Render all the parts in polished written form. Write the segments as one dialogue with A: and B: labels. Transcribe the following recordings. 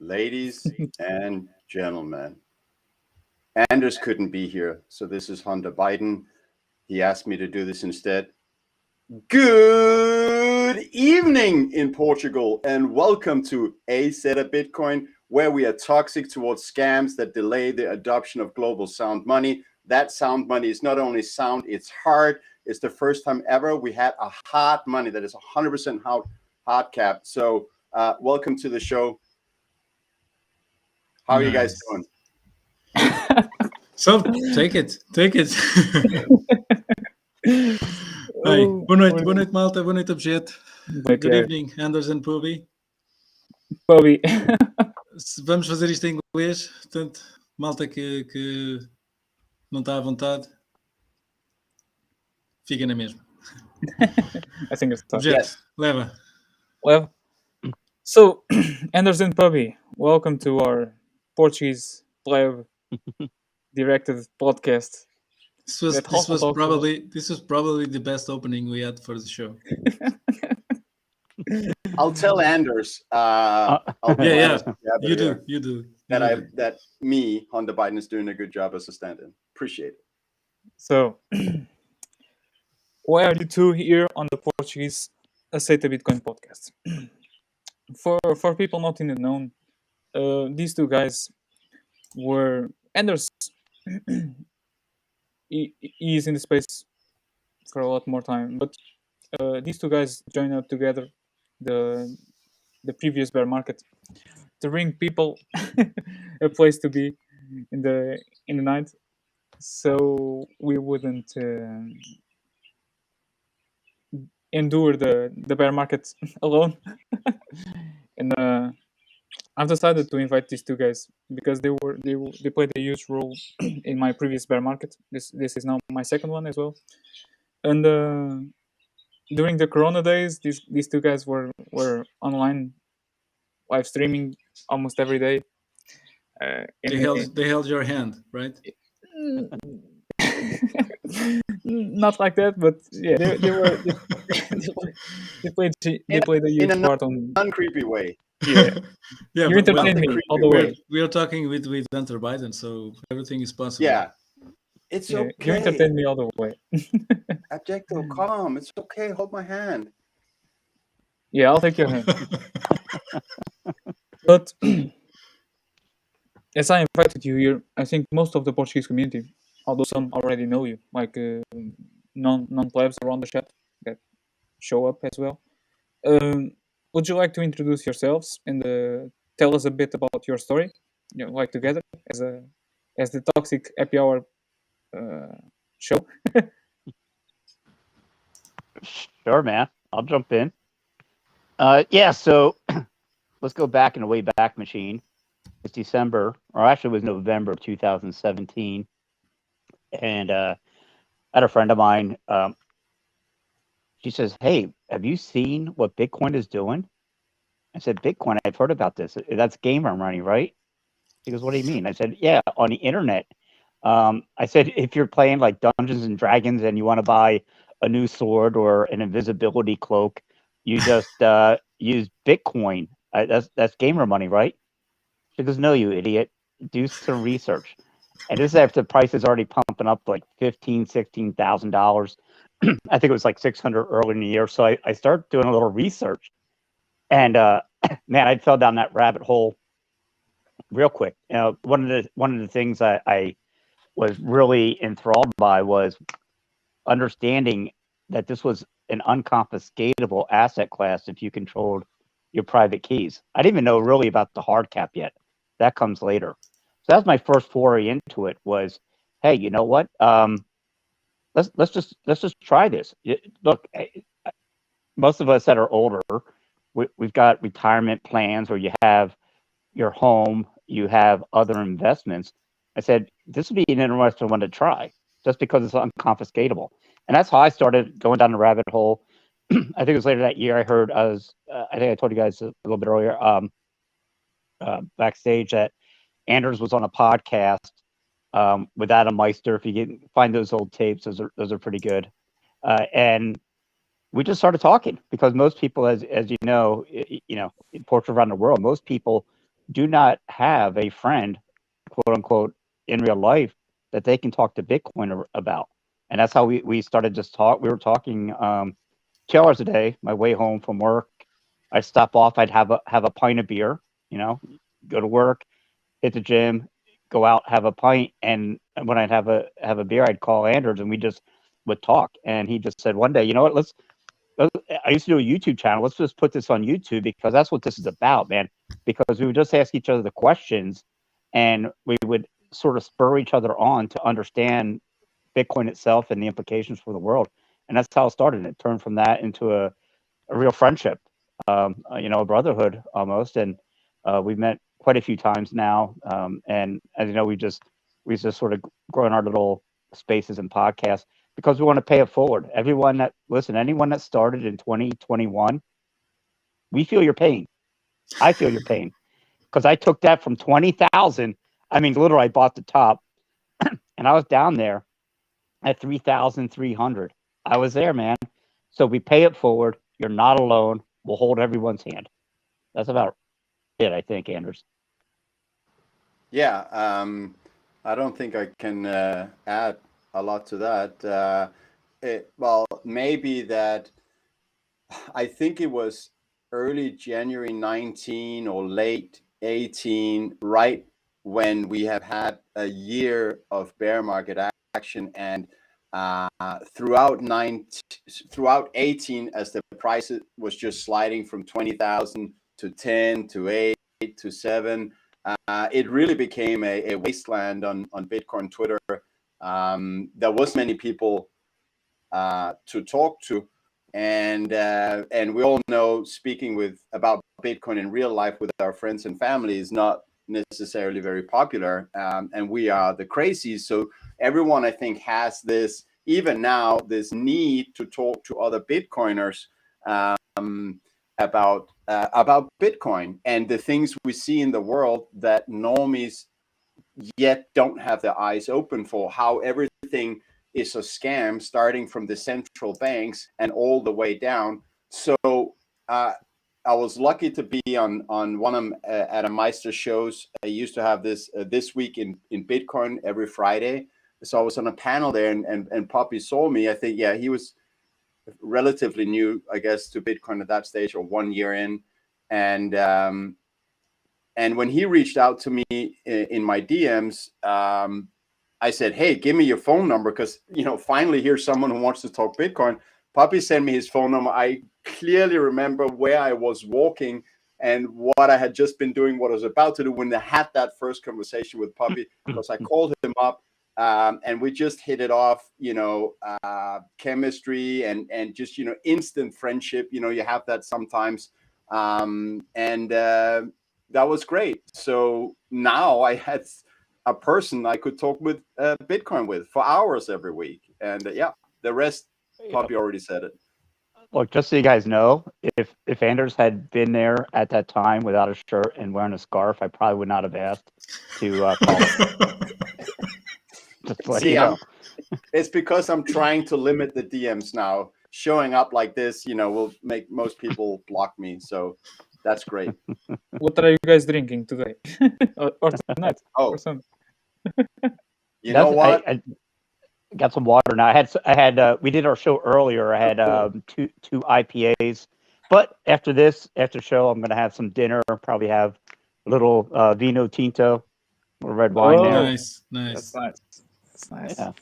A: Ladies and gentlemen, Anders couldn't be here, so this is Hunter Biden. He asked me to do this instead. Good evening in Portugal, and welcome to Seita Bitcoin, where we are toxic towards scams that delay the adoption of global sound money. That sound money is not only sound, it's hard. It's the first time ever we had a hard money that is 100% hard cap. So welcome to the show. How are you guys doing?
B: So, take it. Hey, boa noite, malta, boa noite, objeto. Good evening, Anders and Pubi. Vamos fazer isto em inglês, portanto, malta que não está à vontade, fica na mesma.
C: I think it's tough.
A: Yes.
B: Leva.
C: So, Anders and Pubi, welcome to our Portuguese pleb directed podcast.
B: This was probably the best opening we had for the show.
A: I'll tell Anders.
B: You do.
A: That me, Hunter Biden, is doing a good job as a stand-in. Appreciate it.
C: So, why are you two here on the Portuguese Seita Bitcoin podcast? For people not in the known, these two guys were Anders. He is in the space for a lot more time, but these two guys joined up together the previous bear market to bring people a place to be in the night, so we wouldn't endure the bear market alone. And I've decided to invite these two guys because they played a huge role in my previous bear market. This is now my second one as well. And during the Corona days, these two guys were online, live streaming almost every day.
B: They held your hand, right?
C: Not like that, but yeah, they played a huge part on
A: non-creepy way.
C: Yeah, you entertained me all the way.
B: We are talking with Hunter Biden, so everything is possible.
A: Yeah, it's okay.
C: You entertained me all the way.
A: Adjecto, calm. It's okay. Hold my hand.
C: Yeah, I'll take your hand. But as I invited you here, I think most of the Portuguese community, although some already know you, like non-plebs around the chat that show up as well. Would you like to introduce yourselves and tell us a bit about your story? Like together as the Toxic Happy Hour show.
D: Sure, man. I'll jump in. So let's go back in a way back machine. It's December, or actually it was November of 2017. And I had a friend of mine. She says, "Hey, have you seen what Bitcoin is doing?" I said, "Bitcoin, I've heard about this. That's gamer money, right?" She goes, "What do you mean?" I said, "Yeah, on the internet." I said, "If you're playing like Dungeons and Dragons and you want to buy a new sword or an invisibility cloak, you just use Bitcoin. That's gamer money, right?" She goes, "No, you idiot. Do some research." And this is after the price is already pumping up like $16,000. I think it was like 600 early in the year. So I started doing a little research, and man, I fell down that rabbit hole real quick. One of the things I was really enthralled by was understanding that this was an unconfiscatable asset class if you controlled your private keys. I didn't even know really about the hard cap yet. That comes later. So that was my first foray into it. Was, hey, you know what? Let's just try this. Look, most of us that are older, we've got retirement plans, or you have your home, you have other investments. I said this would be an interesting one to try, just because it's unconfiscatable. And that's how I started going down the rabbit hole. I think it was later that year I heard I think I told you guys a little bit earlier backstage that Anders was on a podcast with Adam Meister. If you can find those old tapes, those are pretty good. And we just started talking because most people, as you know, in Portugal around the world, most people do not have a friend, quote unquote, in real life that they can talk to Bitcoin about. And that's how we started just talk. We were talking 2 hours a day, my way home from work. I'd stop off, I'd have a pint of beer, go to work, hit the gym, go out, have a pint, and when I'd have a beer, I'd call Anders and we just would talk. And he just said one day, you know what, I used to do a YouTube channel. Let's just put this on YouTube because that's what this is about, man. Because we would just ask each other the questions and we would sort of spur each other on to understand Bitcoin itself and the implications for the world. And that's how it started. It turned from that into a real friendship, a brotherhood almost. And we've met quite a few times now. And as you know, we just sort of grown our little spaces and podcasts because we want to pay it forward. Anyone that started in 2021, we feel your pain. I feel your pain because I took that from 20,000. I mean, literally, I bought the top and I was down there at 3,300. I was there, man. So we pay it forward. You're not alone. We'll hold everyone's hand. That's about it, I think, Anders.
A: Yeah, I don't think I can add a lot to that. Maybe that I think it was early January 19 or late 18, right when we have had a year of bear market action, and throughout 18, as the price was just sliding from 20,000 to 10 to 8 to 7, it really became a wasteland on Bitcoin Twitter. There was many people to talk to, and we all know speaking about Bitcoin in real life with our friends and family is not necessarily very popular, and we are the crazies. So everyone, I think, has this, even now, this need to talk to other Bitcoiners about Bitcoin and the things we see in the world that normies yet don't have their eyes open for, how everything is a scam, starting from the central banks and all the way down. So I was lucky to be on one of Adam Meister's shows. I used to have this week in Bitcoin every Friday. So I was on a panel there, and Poppy saw me. I think, yeah, he was relatively new, I guess, to Bitcoin at that stage, or 1 year in. And when he reached out to me in my DMs, I said, hey, give me your phone number, because, finally here's someone who wants to talk Bitcoin. Poppy sent me his phone number. I clearly remember where I was walking and what I had just been doing, what I was about to do when I had that first conversation with Poppy, because I called him up and we just hit it off, chemistry and just, instant friendship. You have that sometimes. That was great. So now I had a person I could talk with Bitcoin with for hours every week. And the rest, Poppy already said it.
D: Look, just so you guys know, if Anders had been there at that time without a shirt and wearing a scarf, I probably would not have asked to call him. Just to let you know.
A: It's because I'm trying to limit the DMs now. Showing up like this, will make most people block me. So that's great.
C: What are you guys drinking today or tonight?
A: Oh,
C: or something?
A: You know what?
D: I got some water now. I had we did our show earlier. I had two IPAs, but after the show, I'm gonna have some dinner. Probably have a little vino tinto, or red wine there.
B: Nice.
C: That's nice.
D: Yeah.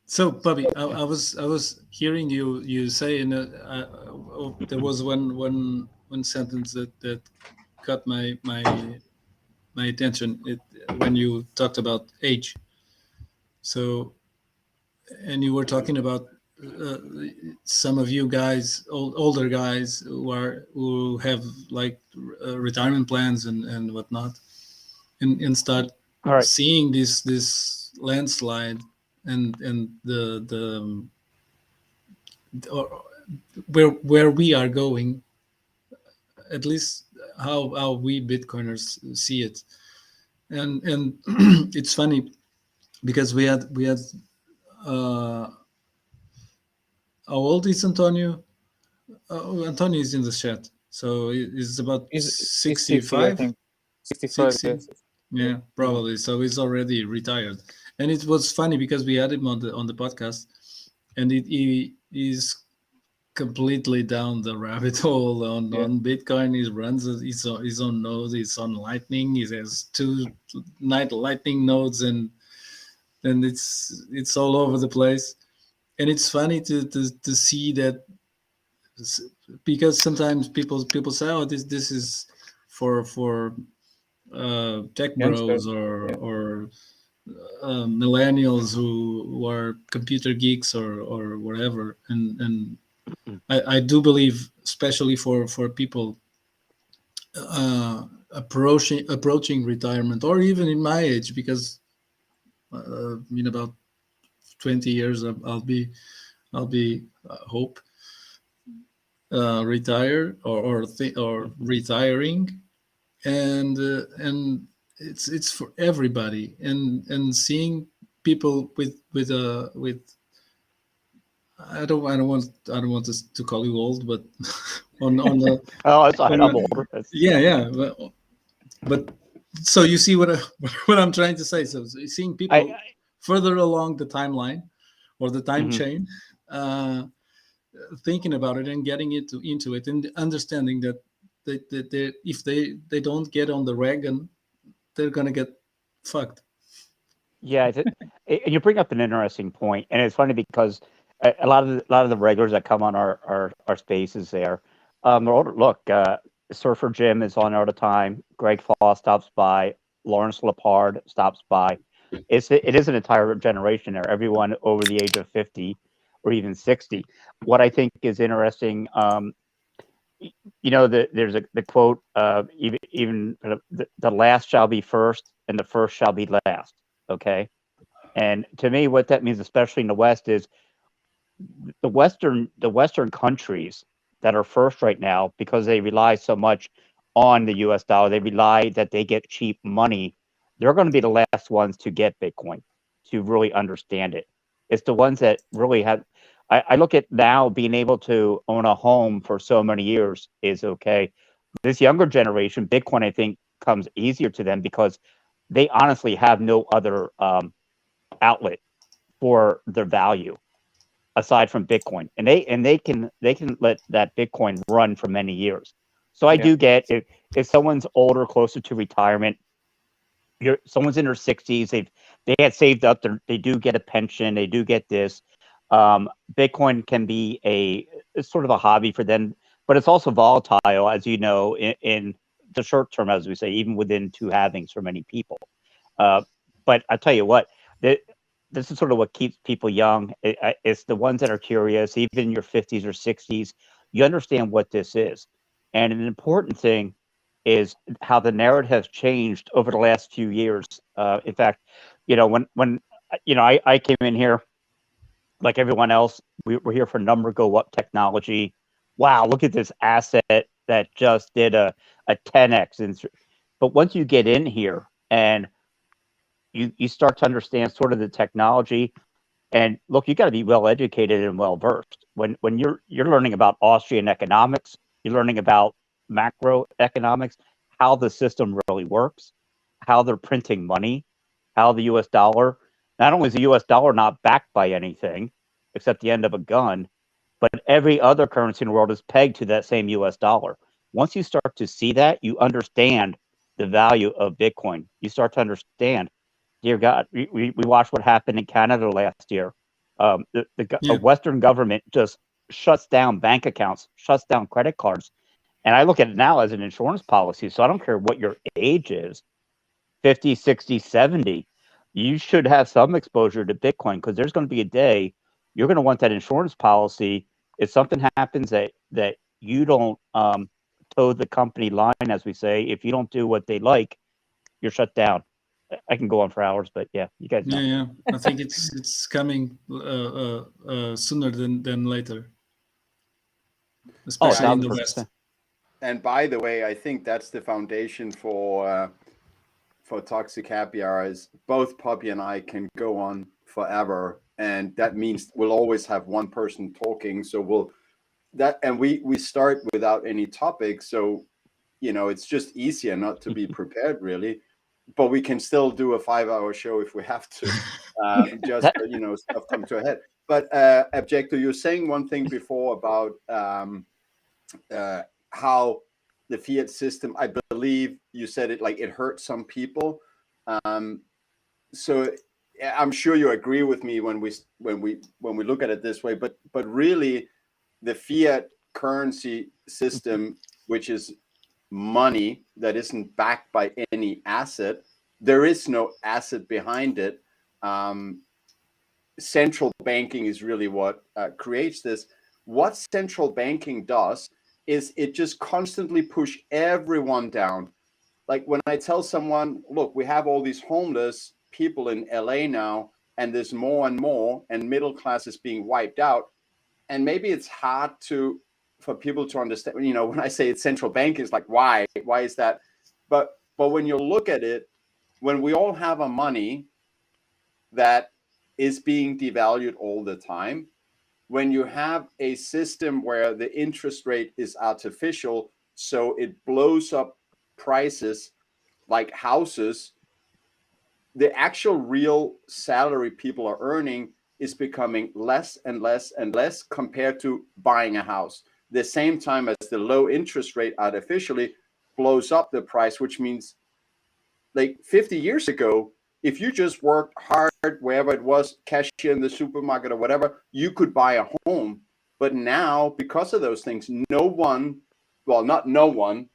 B: So, Bobby, I was hearing you say there was one sentence that caught my attention when you talked about age. So, and you were talking about some of you guys, older guys who have like retirement plans and whatnot, and start seeing this landslide and the where we are going, at least how we Bitcoiners see it, and it's funny because we had how old is Antonio? Antonio is in the chat. So it's about
C: Is 60, I
B: 65,
C: think. 65,
B: 60.
C: yes.
B: Yeah, probably. So he's already retired. And it was funny because we had him on the podcast, and he is completely down the rabbit hole on Bitcoin. He runs his own node. He's on Lightning. He has two Lightning nodes, and it's all over the place. And it's funny to see that, because sometimes people say, "Oh, this is for tech bros
C: Youngsters.
B: or millennials who are computer geeks or whatever." And I do believe, especially for people approaching retirement, or even in my age, because in about 20 years I'll be hope retire or retiring, and it's for everybody, and seeing people with I don't want to call you old, but on the
D: Oh, that's fine.
B: on
D: I'm
B: the,
D: older. That's,
B: yeah, but so you see what what I'm trying to say. So seeing people
D: I
B: further along the timeline or the time
D: mhm.
B: chain, uh, thinking about it and getting into it, and understanding that if they don't get on the wagon, they're gonna get fucked.
D: Yeah, and you bring up an interesting point, and it's funny because a lot of the regulars that come on our spaces there, they're older. Look, Surfer Jim is on all the time. Greg Foss stops by. Lawrence Lepard stops by. It is an entire generation there. Everyone over the age of 50 or even 60. What I think is interesting, there's the quote, even the last shall be first, and the first shall be last. Okay, and to me, what that means, especially in the West, is the Western countries that are first right now, because they rely so much on the U.S. dollar. They rely that they get cheap money. They're going to be the last ones to get Bitcoin, to really understand it. It's the ones that really have. I look at now being able to own a home for so many years is okay. This younger generation, Bitcoin, I think, comes easier to them because they honestly have no other outlet for their value aside from Bitcoin, and they can let that Bitcoin run for many years. So I
C: Yeah.
D: do get, if someone's older, closer to retirement, someone's in their 60s, they had saved up, they do get a pension, they do get this. Bitcoin can be it's sort of a hobby for them, but it's also volatile, as you know, in the short term, as we say, even within two halvings for many people. Uh, but I tell you what, that this is sort of what keeps people young. It's the ones that are curious, even in your 50s or 60s. You understand what this is, and an important thing is how the narrative has changed over the last few years. In fact, when I came in here like everyone else, we're here for number go up technology. Wow, look at this asset that just did a 10x. But once you get in here and you start to understand sort of the technology, and look, you got to be well educated and well versed. When you're learning about Austrian economics, you're learning about macroeconomics, how the system really works, how they're printing money, how the U.S. dollar. Not only is the U.S. dollar not backed by anything except the end of a gun, but every other currency in the world is pegged to that same U.S. dollar. Once you start to see that, you understand the value of Bitcoin. You start to understand, dear God, we watched what happened in Canada last year. A
B: Yeah,
D: Western government just shuts down bank accounts, shuts down credit cards. And I look at it now as an insurance policy. So I don't care what your age is, 50, 60, 70, you should have some exposure to Bitcoin, because there's going to be a day you're going to want that insurance policy. If something happens that you don't toe the company line, as we say, if you don't do what they like, you're shut down. I can go on for hours, but yeah, you guys
B: yeah,
D: know.
B: yeah. I think it's coming sooner than later,
D: Oh,
A: Yeah,
B: especially in the West.
D: 1,000%.
A: and by the way, I think that's the foundation for toxic happy hours. Both Poppy and I can go on forever, and that means we'll always have one person talking. So we'll that, and we start without any topics, so it's just easier not to be prepared, really. But we can still do a 5-hour show if we have to. Just stuff come to a head. But Abjecto, you're saying one thing before about how the fiat system, I believe you said it, like it hurts some people. So I'm sure you agree with me when we look at it this way. But really, the fiat currency system, which is money that isn't backed by any asset, there is no asset behind it. Central banking is really what creates this. What central banking does is it just constantly push everyone down. Like when I tell someone, look, we have all these homeless people in LA now, and there's more and more, and middle class is being wiped out. And maybe it's hard for people to understand, when I say it's central bank, is like, why is that? But when you look at it, when we all have a money that is being devalued all the time, when you have a system where the interest rate is artificial, so it blows up prices like houses, the actual real salary people are earning is becoming less and less and less compared to buying a house. The same time as the low interest rate artificially blows up the price, which means like 50 years ago, if you just worked hard wherever it was, cashier in the supermarket or whatever, you could buy a home. But now, because of those things, no one, well, not no one,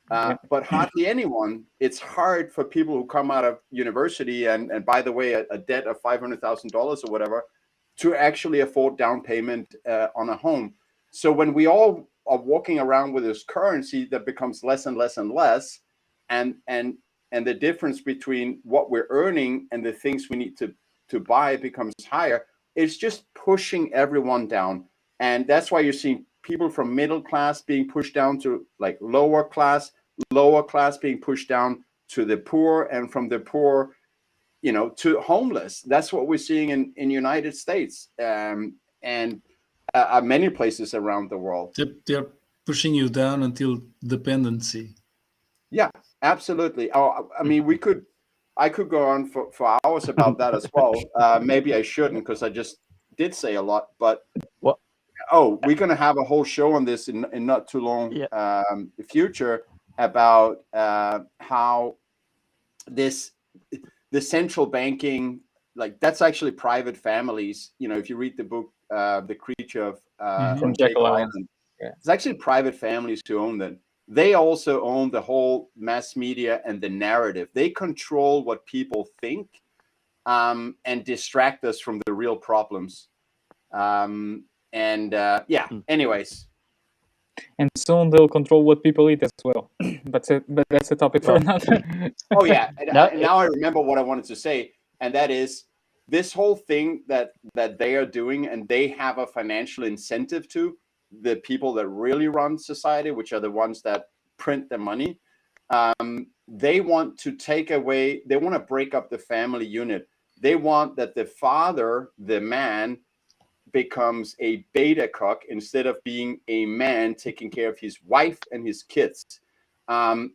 A: but hardly anyone. It's hard for people who come out of university and by the way, a debt of $500,000 or whatever, to actually afford down payment on a home. So when we all are walking around with this currency that becomes less and less and less, and the difference between what we're earning and the things we need to buy becomes higher, it's just pushing everyone down. And that's why you're seeing people from middle class being pushed down to like lower class being pushed down to the poor, and from the poor, to homeless. That's what we're seeing in United States, and many places around the world.
B: They're pushing you down until dependency.
A: Yeah, absolutely. Oh, I mean, I could go on for hours about that as well. Maybe I shouldn't, because I just did say a lot, but
D: Well,
A: we're going to have a whole show on this in not too long future, about how the central banking, like that's actually private families. If you read the book, The Creature of
C: From
A: on
C: Jekyll
A: Jekyll
C: Island.
A: Island,
C: Yeah.
A: it's actually private families who own them. They also own the whole mass media and the narrative. They control what people think, and distract us from the real problems. Anyways.
C: And soon they'll control what people eat as well. but that's a topic for another.
A: Oh yeah, and now I remember what I wanted to say, and that is this whole thing that they are doing, and they have a financial incentive to the people that really run society, which are the ones that print the money. They want to take away. They want to break up the family unit. They want that the father, the man, becomes a beta cock instead of being a man taking care of his wife and his kids. And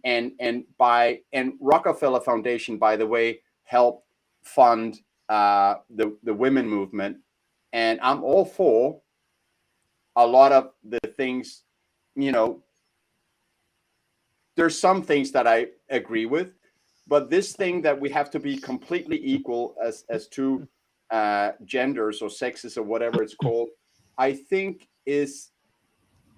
A: Rockefeller Foundation, by the way, helped fund the women movement. And I'm all for a lot of the things. There's some things that I agree with, but this thing that we have to be completely equal as two genders or sexes or whatever it's called, I think is,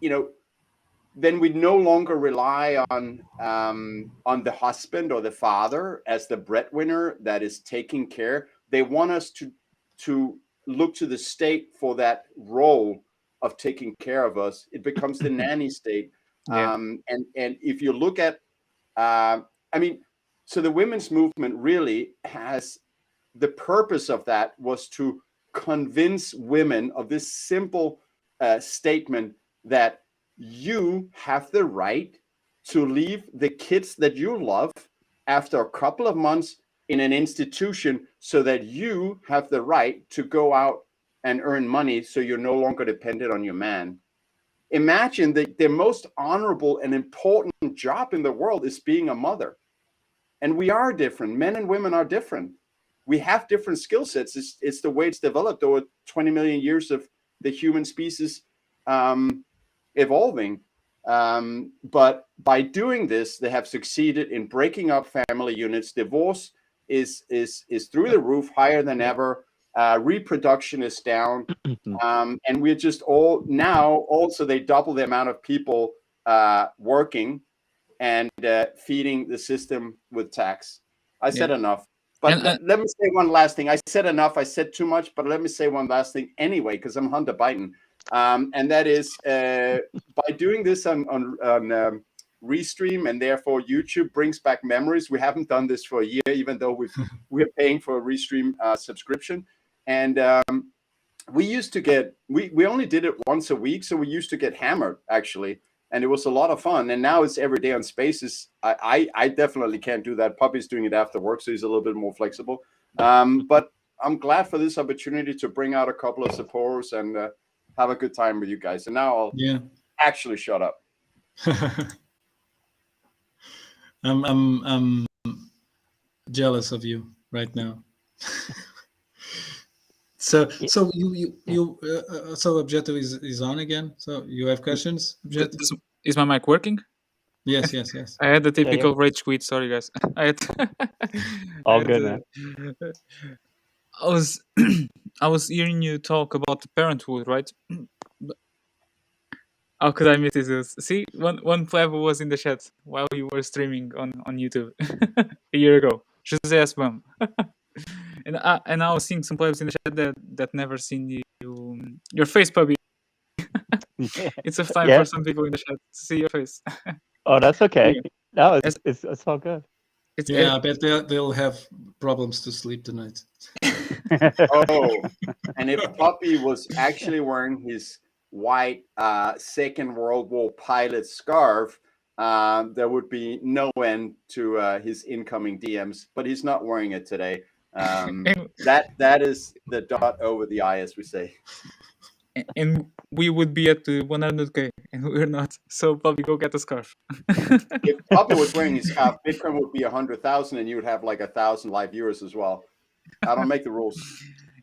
A: then we no longer rely on the husband or the father as the breadwinner that is taking care. They want us to look to the state for that role of taking care of us. It becomes the nanny state.
C: Yeah.
A: And if you look at, so the women's movement really has, the purpose of that was to convince women of this simple statement that you have the right to leave the kids that you love after a couple of months in an institution, so that you have the right to go out and earn money, so you're no longer dependent on your man. imagine that the most honorable and important job in the world is being a mother. And we are different. Men and women are different. We have different skill sets. It's the way it's developed over 20 million years of the human species evolving. But by doing this, they have succeeded in breaking up family units. Divorce is through the roof, higher than ever. Reproduction is down. And we're just all now also they double the amount of people working and feeding the system with tax. I said enough. But let me say one last thing. I said enough. I said too much, but let me say one last thing anyway, because I'm Hunter Biden. And that is by doing this on Restream and therefore YouTube brings back memories. We haven't done this for a year, even though we're paying for a Restream subscription. And we used to get, we only did it once a week. So we used to get hammered, actually. And it was a lot of fun. And now it's every day on Spaces. I definitely can't do that. Puppy's doing it after work, so he's a little bit more flexible. But I'm glad for this opportunity to bring out a couple of supporters and have a good time with you guys. And now I'll actually shut up.
B: I'm jealous of you right now. So so Objective is on again. So you have questions, Objective?
C: Is my mic working?
B: Yes.
C: I had the typical rage quit. Sorry, guys.
D: All good, man.
C: I was hearing you talk about the parenthood, right? How could I miss this? See, one plebber was in the chat while you were streaming on YouTube a year ago. Jose S. Bum. And I was seeing some plebs in the chat that never seen your face, puppy. It's a time for some people in the chat to see your face.
D: Oh, that's okay. No, it's all good.
B: I bet they'll have problems to sleep tonight.
A: Oh, and if Puppy was actually wearing his white Second World War pilot scarf, there would be no end to his incoming DMs. But he's not wearing it today. That is the dot over the I, as we say.
C: And we would be at 100K, and we're not. So, Puppy, go get the scarf.
A: If Puppy was wearing his scarf, Bitcoin would be 100,000, and you would have like 1,000 live viewers as well. I don't make the rules.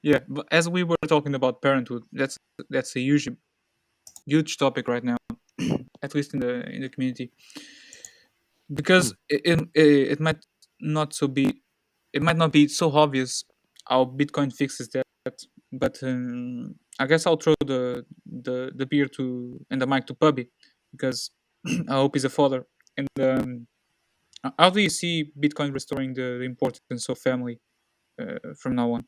C: Yeah, but as we were talking about parenthood, that's a huge topic right now, at least in the community, because it might not be so obvious how Bitcoin fixes that. But I guess I'll throw the beer and the mic to Puppy, because I hope he's a father. And how do you see Bitcoin restoring the importance of family from now on?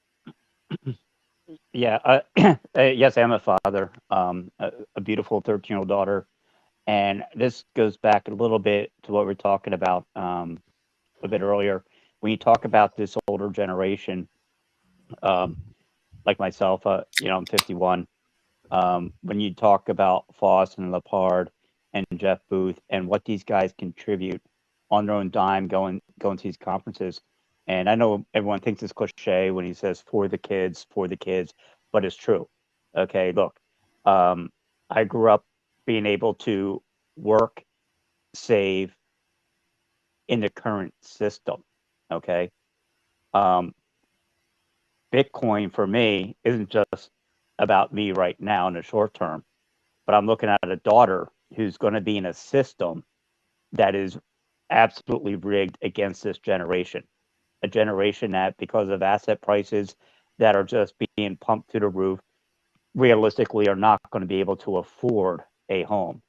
D: Yeah, yes, I'm a father, a beautiful 13-year-old daughter. And this goes back a little bit to what we were talking about a bit earlier. When you talk about this older generation, like myself, I'm 51. When you talk about Foss and Lepard and Jeff Booth and what these guys contribute on their own dime going to these conferences, and I know everyone thinks it's cliche when he says for the kids, but it's true. Okay, look, I grew up being able to work, save in the current system. Okay. Bitcoin for me isn't just about me right now in the short term, but I'm looking at a daughter who's going to be in a system that is absolutely rigged against this generation. A generation that, because of asset prices that are just being pumped through the roof, realistically are not going to be able to afford a home.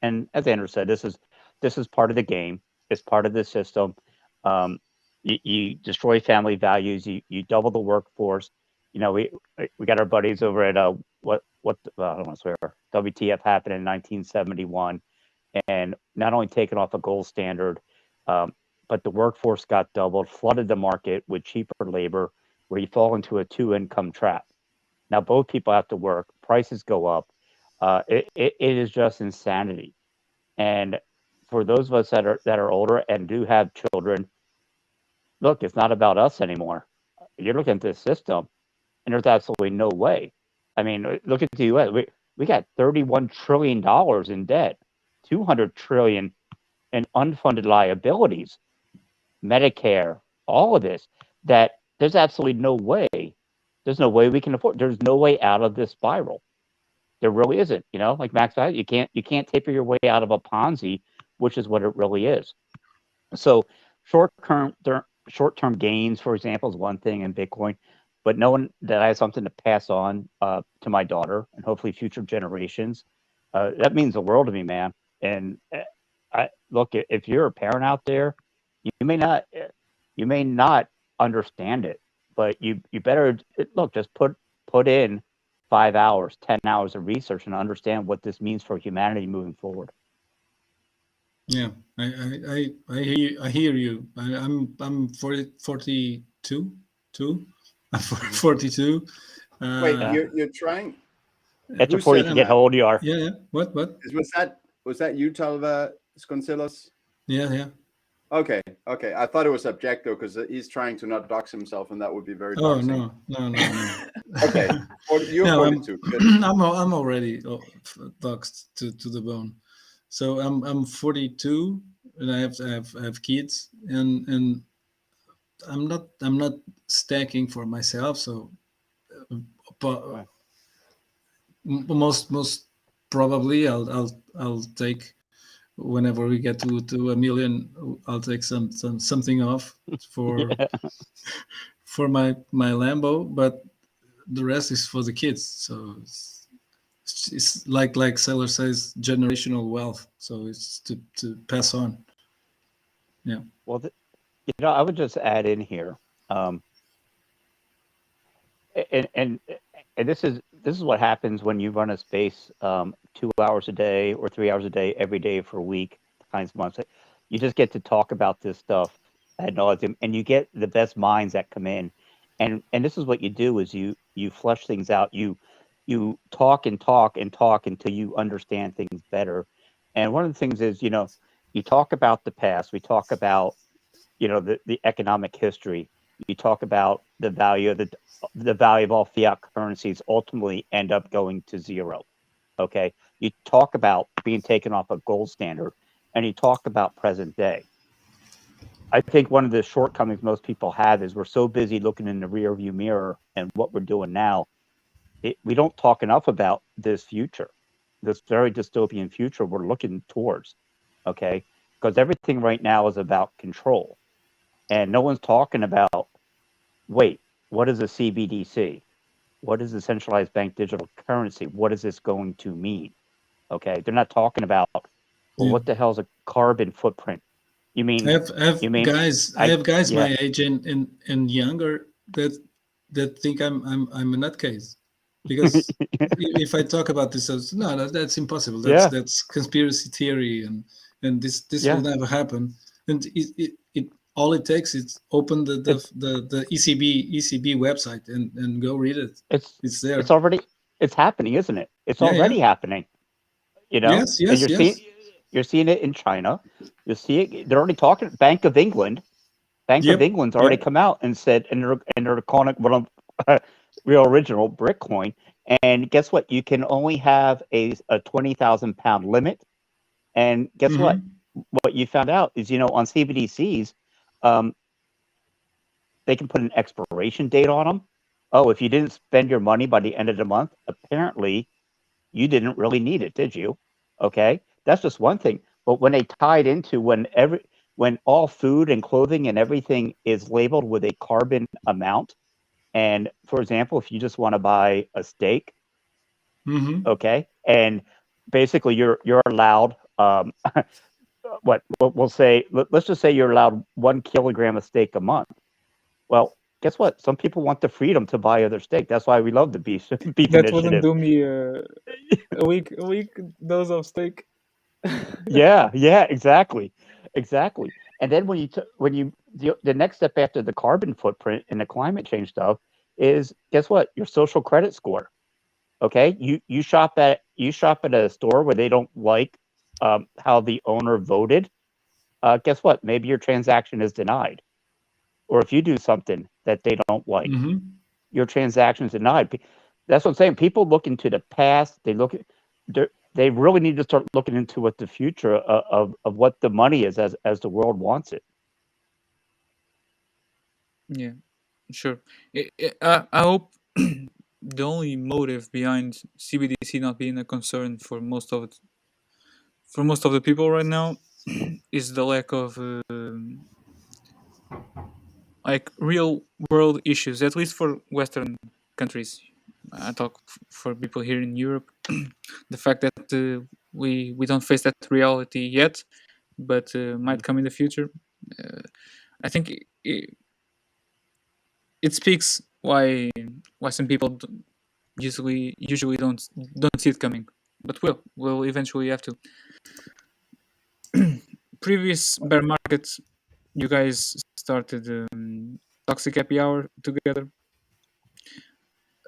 D: And as Andrew said, this is part of the game. It's part of the system. You destroy family values. You double the workforce. We got our buddies over at I don't want to swear, WTF happened in 1971, and not only taken off a gold standard, but the workforce got doubled, flooded the market with cheaper labor, where you fall into a two-income trap. Now both people have to work. Prices go up. It is just insanity. And for those of us that are older and do have children, look, it's not about us anymore. You're looking at this system, and there's absolutely no way. I mean, look at the U.S. We got $31 trillion in debt, 200 trillion in unfunded liabilities, Medicare, all of this, that there's absolutely no way. There's no way we can afford. There's no way out of this spiral. There really isn't. Like Max said, you can't taper your way out of a Ponzi, which is what it really is. So short-term gains, for example, is one thing in Bitcoin, but knowing that I have something to pass on to my daughter and hopefully future generations, that means the world to me, man. And I look, if you're a parent out there, you may not understand it, but you better look. Just put in 5 hours, 10 hours of research and understand what this means for humanity moving forward.
B: Yeah, I hear you. I'm 42, two. I'm 42.
A: Wait,
D: Yeah.
A: you're trying.
D: That's
A: Who
D: before you
A: said
D: forget
A: that?
D: how old you are.
B: Yeah. What?
A: Was that you, Talva Sconcelos?
B: Yeah.
A: Okay. I thought it was Objecto because he's trying to not dox himself, and that would be very
B: Oh
A: doxing.
B: no.
A: Okay, you're
B: No,
A: 42. Good.
B: I'm already doxed to the bone. So I'm 42 and I have kids and I'm not stacking for myself. So, but most probably I'll take whenever we get to a million. I'll take something off for
D: Yeah.
B: for my Lambo, but the rest is for the kids. So it's like Seller says, generational wealth. So it's to pass on. Yeah.
D: Well, I would just add in here, and and and this is what happens when you run a space 2 hours a day or 3 hours a day every day for a week, times months. You just get to talk about this stuff ad nauseum, and you get the best minds that come in, and this is what you do is you flesh things out. You talk and talk and talk until you understand things better. And one of the things is, you talk about the past. We talk about the economic history. You talk about the value of the value of all fiat currencies ultimately end up going to zero. Okay, you talk about being taken off a gold standard, and you talk about present day. I think one of the shortcomings most people have is we're so busy looking in the rear view mirror and what we're doing now. We don't talk enough about this future, this very dystopian future we're looking towards. Okay, because everything right now is about control. And no one's talking about, wait, what is a CBDC? What is a centralized bank digital currency? What is this going to mean? Okay, they're not talking about, well,
B: Yeah.
D: what the hell is a carbon footprint? You mean,
B: I have guys. I have guys
D: yeah.
B: my age and younger that think I'm a nutcase because if I talk about this, no, that's impossible.
D: Yeah.
B: That's conspiracy theory and this
D: Yeah.
B: will never happen. And it all it takes is open the ECB website and go read it. It's there.
D: It's happening, isn't it? It's
B: Yeah.
D: already happening.
B: Yes.
D: And you're seeing it in China. You see it. They're already talking. Bank of England's already come out and said, and they're calling it one of real original Bitcoin. And guess what? You can only have a 20,000 pound limit. And guess what? What you found out is, on CBDCs, they can put an expiration date on them. Oh, if you didn't spend your money by the end of the month, apparently you didn't really need it, did you? Okay, that's just one thing. But when they tied into when all food and clothing and everything is labeled with a carbon amount, and for example, if you just want to buy a steak, okay, and basically you're allowed what we'll say, let's just say you're allowed 1 kilogram of steak a month. Well, guess what? Some people want the freedom to buy other steak. That's why we love the beef
C: That
D: initiative.
C: wouldn't do me a week dose of steak.
D: Yeah, exactly. And then the next step after the carbon footprint and the climate change stuff is, guess what? Your social credit score. Okay, you shop at a store where they don't like how the owner voted. Guess what? Maybe your transaction is denied. Or if you do something that they don't like, your transaction is denied. That's what I'm saying. People look into the past. They really need to start looking into what the future of what the money is as the world wants it.
C: Yeah, sure. I hope the only motive behind CBDC not being a concern for most of the people right now is the lack of like real world issues, at least for Western countries. I talk for people here in Europe. The fact that we don't face that reality yet, but might come in the future. Uh, I think it speaks why some people usually don't see it coming, but will eventually have to. Previous bear markets, you guys started toxic happy hour together.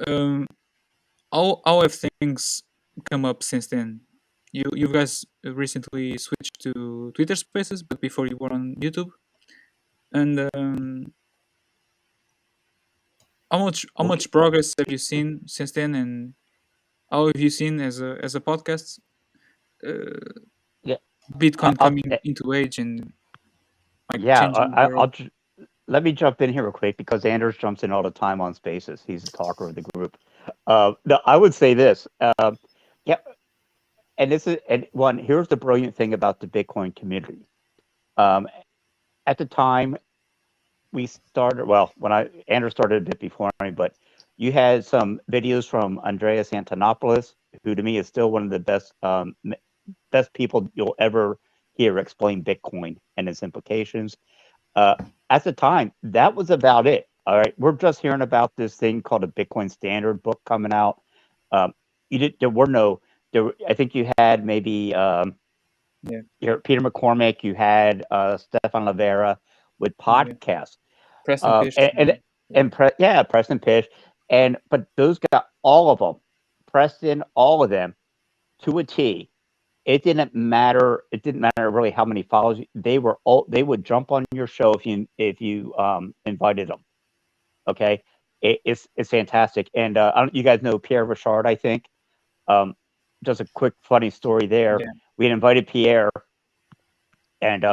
C: Um, how have things come up since then? You guys recently switched to Twitter Spaces, but before you were on YouTube. And how much progress have you seen since then? And how have you seen as a podcast uh,
D: Yeah,
C: Bitcoin
D: I'll,
C: coming into age and like
D: yeah.
C: changing the world?
D: Let me jump in here real quick because Anders jumps in all the time on Spaces. He's the talker of the group. No, I would say this. Yeah, and this is and one. Here's the brilliant thing about the Bitcoin community. Um, at the time we started, well, when Anders started a bit before me, but you had some videos from Andreas Antonopoulos, who to me is still one of the best people you'll ever hear explain Bitcoin and its implications. Uh, at the time, that was about it. All right, we're just hearing about this thing called a Bitcoin Standard book coming out. Um, there were no. I think you had maybe
C: Yeah,
D: Peter McCormick. You had Stefan Lavera with
C: yeah.
D: podcasts.
C: Preston Pish.
D: Yeah, Preston Pish, but those got all of them, Preston, all of them to a T. It didn't matter. It didn't matter really how many followers they would jump on your show if you invited them. Okay, it's fantastic. And you guys know Pierre Richard, I think. Um, just a quick funny story there.
C: Yeah.
D: We had invited Pierre and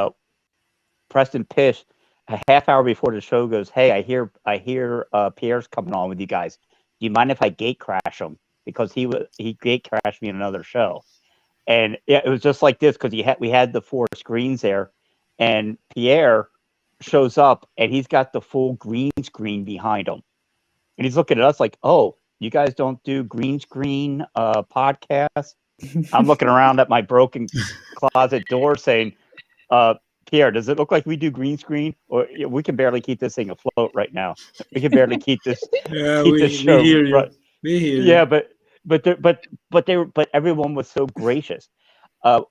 D: Preston Pish a half hour before the show goes, "Hey, I hear Pierre's coming on with you guys. Do you mind if I gate crash him because he gate crashed me in another show?" And yeah, it was just like this because we had the four screens there, and Pierre shows up and he's got the full green screen behind him, and he's looking at us like, "Oh, you guys don't do green screen podcasts?" I'm looking around at my broken closet door saying, Pierre, does it look like we do green screen, or we can barely keep this thing afloat right now? We can barely keep this
B: Yeah,
D: keep this
B: we
D: show
B: hear
D: right.
B: you. We hear
D: Yeah,
B: you.
D: but everyone was so gracious.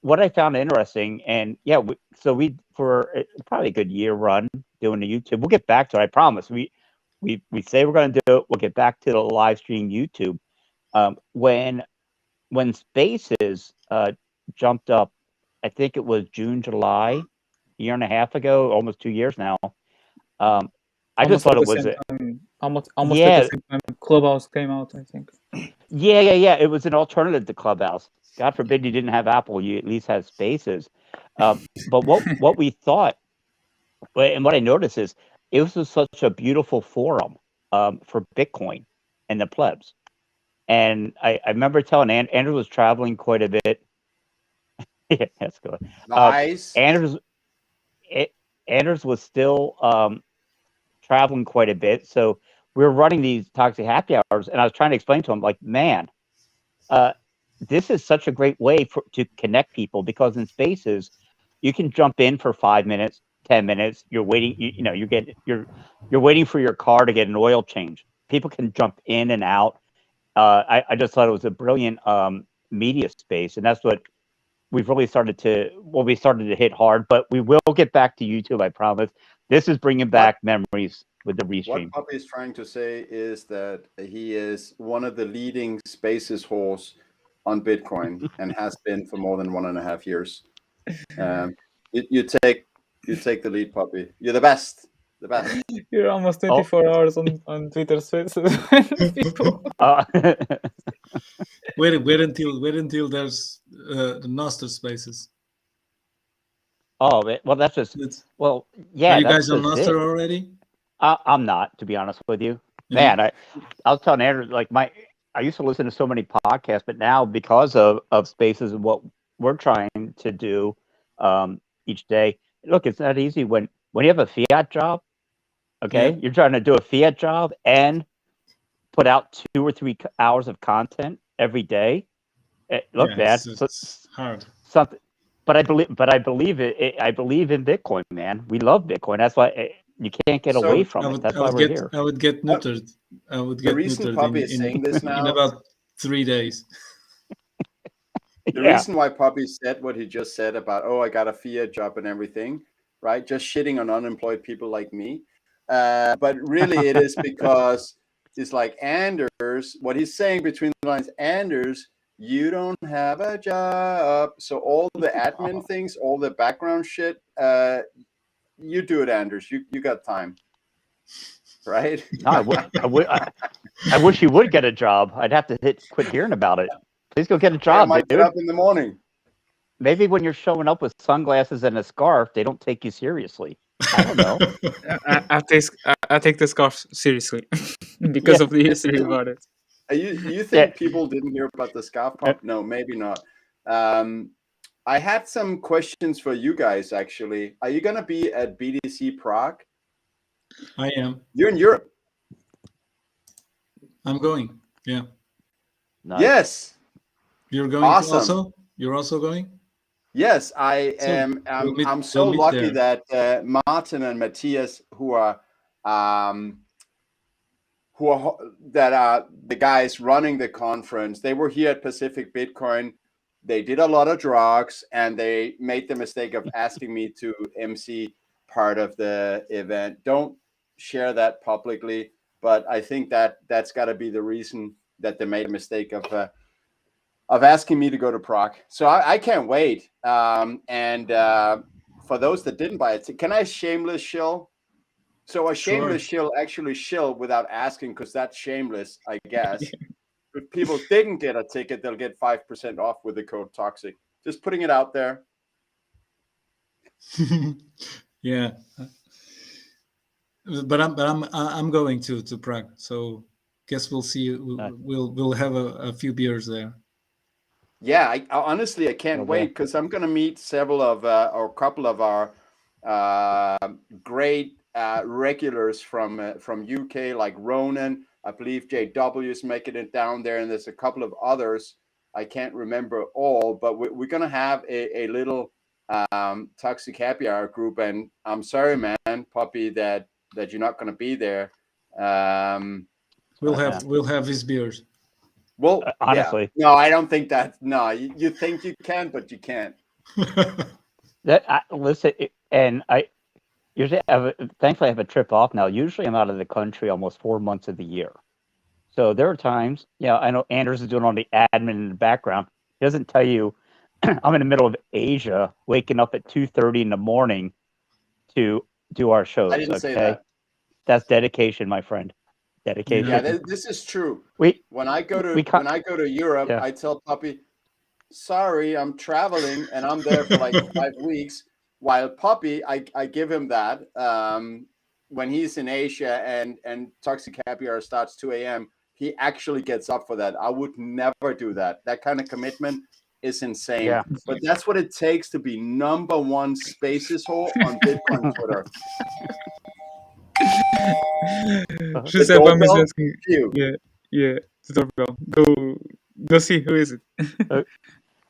D: What I found interesting, and yeah, so we for probably a good year run doing the YouTube. We'll get back to it. I promise. We say we're going to do it. We'll get back to the live stream YouTube. When Spaces jumped up, I think it was June, July, a year and a half ago, almost 2 years now. I just
C: Almost
D: thought
C: at
D: it
C: the
D: was
C: same
D: a
C: time. Almost at the
D: yeah,
C: same time, Clubhouse came out. I think.
D: yeah. It was an alternative to Clubhouse. God forbid you didn't have Apple, you at least had Spaces. But what we thought, and what I noticed is it was just such a beautiful forum for Bitcoin and the plebs. And I remember telling Andrew was traveling quite a bit. Yeah, that's good.
A: Nice.
D: Andrews Anders was still traveling quite a bit, so we were running these toxic happy hours, and I was trying to explain to him, like, man, uh, this is such a great way to connect people because in Spaces, you can jump in for 5 minutes, 10 minutes. You're waiting, you're waiting for your car to get an oil change. People can jump in and out. I just thought it was a brilliant media space, and that's what we started to hit hard, but we will get back to YouTube, I promise. This is bringing
A: What
D: back memories with the
A: what
D: restream.
A: Puppy is trying to say is that he is one of the leading spaces horse on Bitcoin and has been for more than 1.5 years. Um, you take the lead, Puppy. You're the best. The best.
C: You're almost 24 hours on Twitter Spaces. People.
B: Wait until there's the Noster Spaces.
D: Oh, well, that's just
B: It's,
D: well,
B: are
D: yeah.
B: you
D: That's
B: guys on
D: just
B: Noster
D: it.
B: already?
D: I'm not, to be honest with you,
B: Yeah.
D: man. I was telling Andrew, like I used to listen to so many podcasts, but now because of Spaces and what we're trying to do each day, look, it's not easy when you have a fiat job. Okay,
B: Yeah.
D: you're trying to do a fiat job and put out 2 or 3 hours of content every day. Look,
B: Yeah,
D: man,
B: it's hard.
D: something. But I believe it. I believe in Bitcoin, man. We love Bitcoin. That's why you can't get away
A: So
D: from it. That's why we're here.
B: I would get
A: uh,
B: neutered. I would
A: the
B: get
A: reason
B: neutered
A: Poppy is saying this
B: in
A: now,
B: about 3 days.
A: the
D: Yeah.
A: reason why Poppy said what he just said about, oh, I got a fiat job and everything, right? Just shitting on unemployed people like me. But really, it is because it's like Anders, what he's saying between the lines, Anders, you don't have a job. So all the admin things, all the background shit, you do it, Anders. You got time, right?
D: No, I wish you would get a job. I'd have to quit hearing about it. Please go get a
A: I
D: job,
A: might get
D: dude.
A: up in the morning.
D: Maybe when you're showing up with sunglasses and a scarf, they don't take you seriously. I don't know.
C: I take the scarf seriously because
D: Yeah.
C: of the history about it.
A: You think
D: Yeah.
A: people didn't hear about the scarf pump? No, maybe not. I had some questions for you guys, actually. Are you going to be at BDC Prague?
B: I am.
A: You're in Europe.
B: I'm going. Yeah.
D: Nice.
A: Yes.
B: You're going
A: Awesome.
B: also? You're also going?
A: Yes, I
B: So
A: am. I'm so
B: we'll meet
A: lucky
B: there.
A: that Martin and Matthias, who are the guys running the conference, they were here at Pacific Bitcoin. They did a lot of drugs, and they made the mistake of asking me to MC part of the event. Don't share that publicly, but I think that's got to be the reason that they made a mistake of asking me to go to Prague. So I can't wait. And for those that didn't buy it, can I shameless shill? So a
B: Sure.
A: shameless shill actually shill without asking, because that's shameless, I guess. If people didn't get a ticket, they'll get 5% off with the code Toxic. Just putting it out there.
B: Yeah. But I'm going to Prague. So guess we'll see. We'll have a few beers there.
A: Yeah, I honestly I can't
D: Okay.
A: wait, because I'm gonna meet several of or a couple of our great regulars from UK, like Ronan. I believe JW is making it down there, and there's a couple of others. I can't remember all, but we're gonna have a little toxic happy hour group. And I'm sorry, man, Puppy, that you're not gonna be there.
B: We'll have his beers.
A: Well,
D: honestly,
A: yeah. No, I don't think that. No, you think you can, but you can't.
D: listen, and I usually thankfully I have a trip off now. Usually I'm out of the country almost 4 months of the year. So there are times, I know Anders is doing all the admin in the background. He doesn't tell you I'm in the middle of Asia, waking up at 2:30 in the morning to do our shows.
A: I didn't say that.
D: That's dedication, my friend. Dedication.
A: Yeah, this is true. When I go to Europe,
D: Yeah.
A: I tell Puppy, sorry, I'm traveling, and I'm there for like 5 weeks. While Puppy, I give him that when he's in Asia and Toxic Happy Hour starts 2 a.m., he actually gets up for that. I would never do that. That kind of commitment is insane.
D: Yeah.
A: But that's what it takes to be #1 spaces whore on Bitcoin Twitter.
C: Giuseppe is
A: doorbell?
C: asking.
A: Phew.
C: Yeah, the doorbell. Go see who is it.
D: Oh,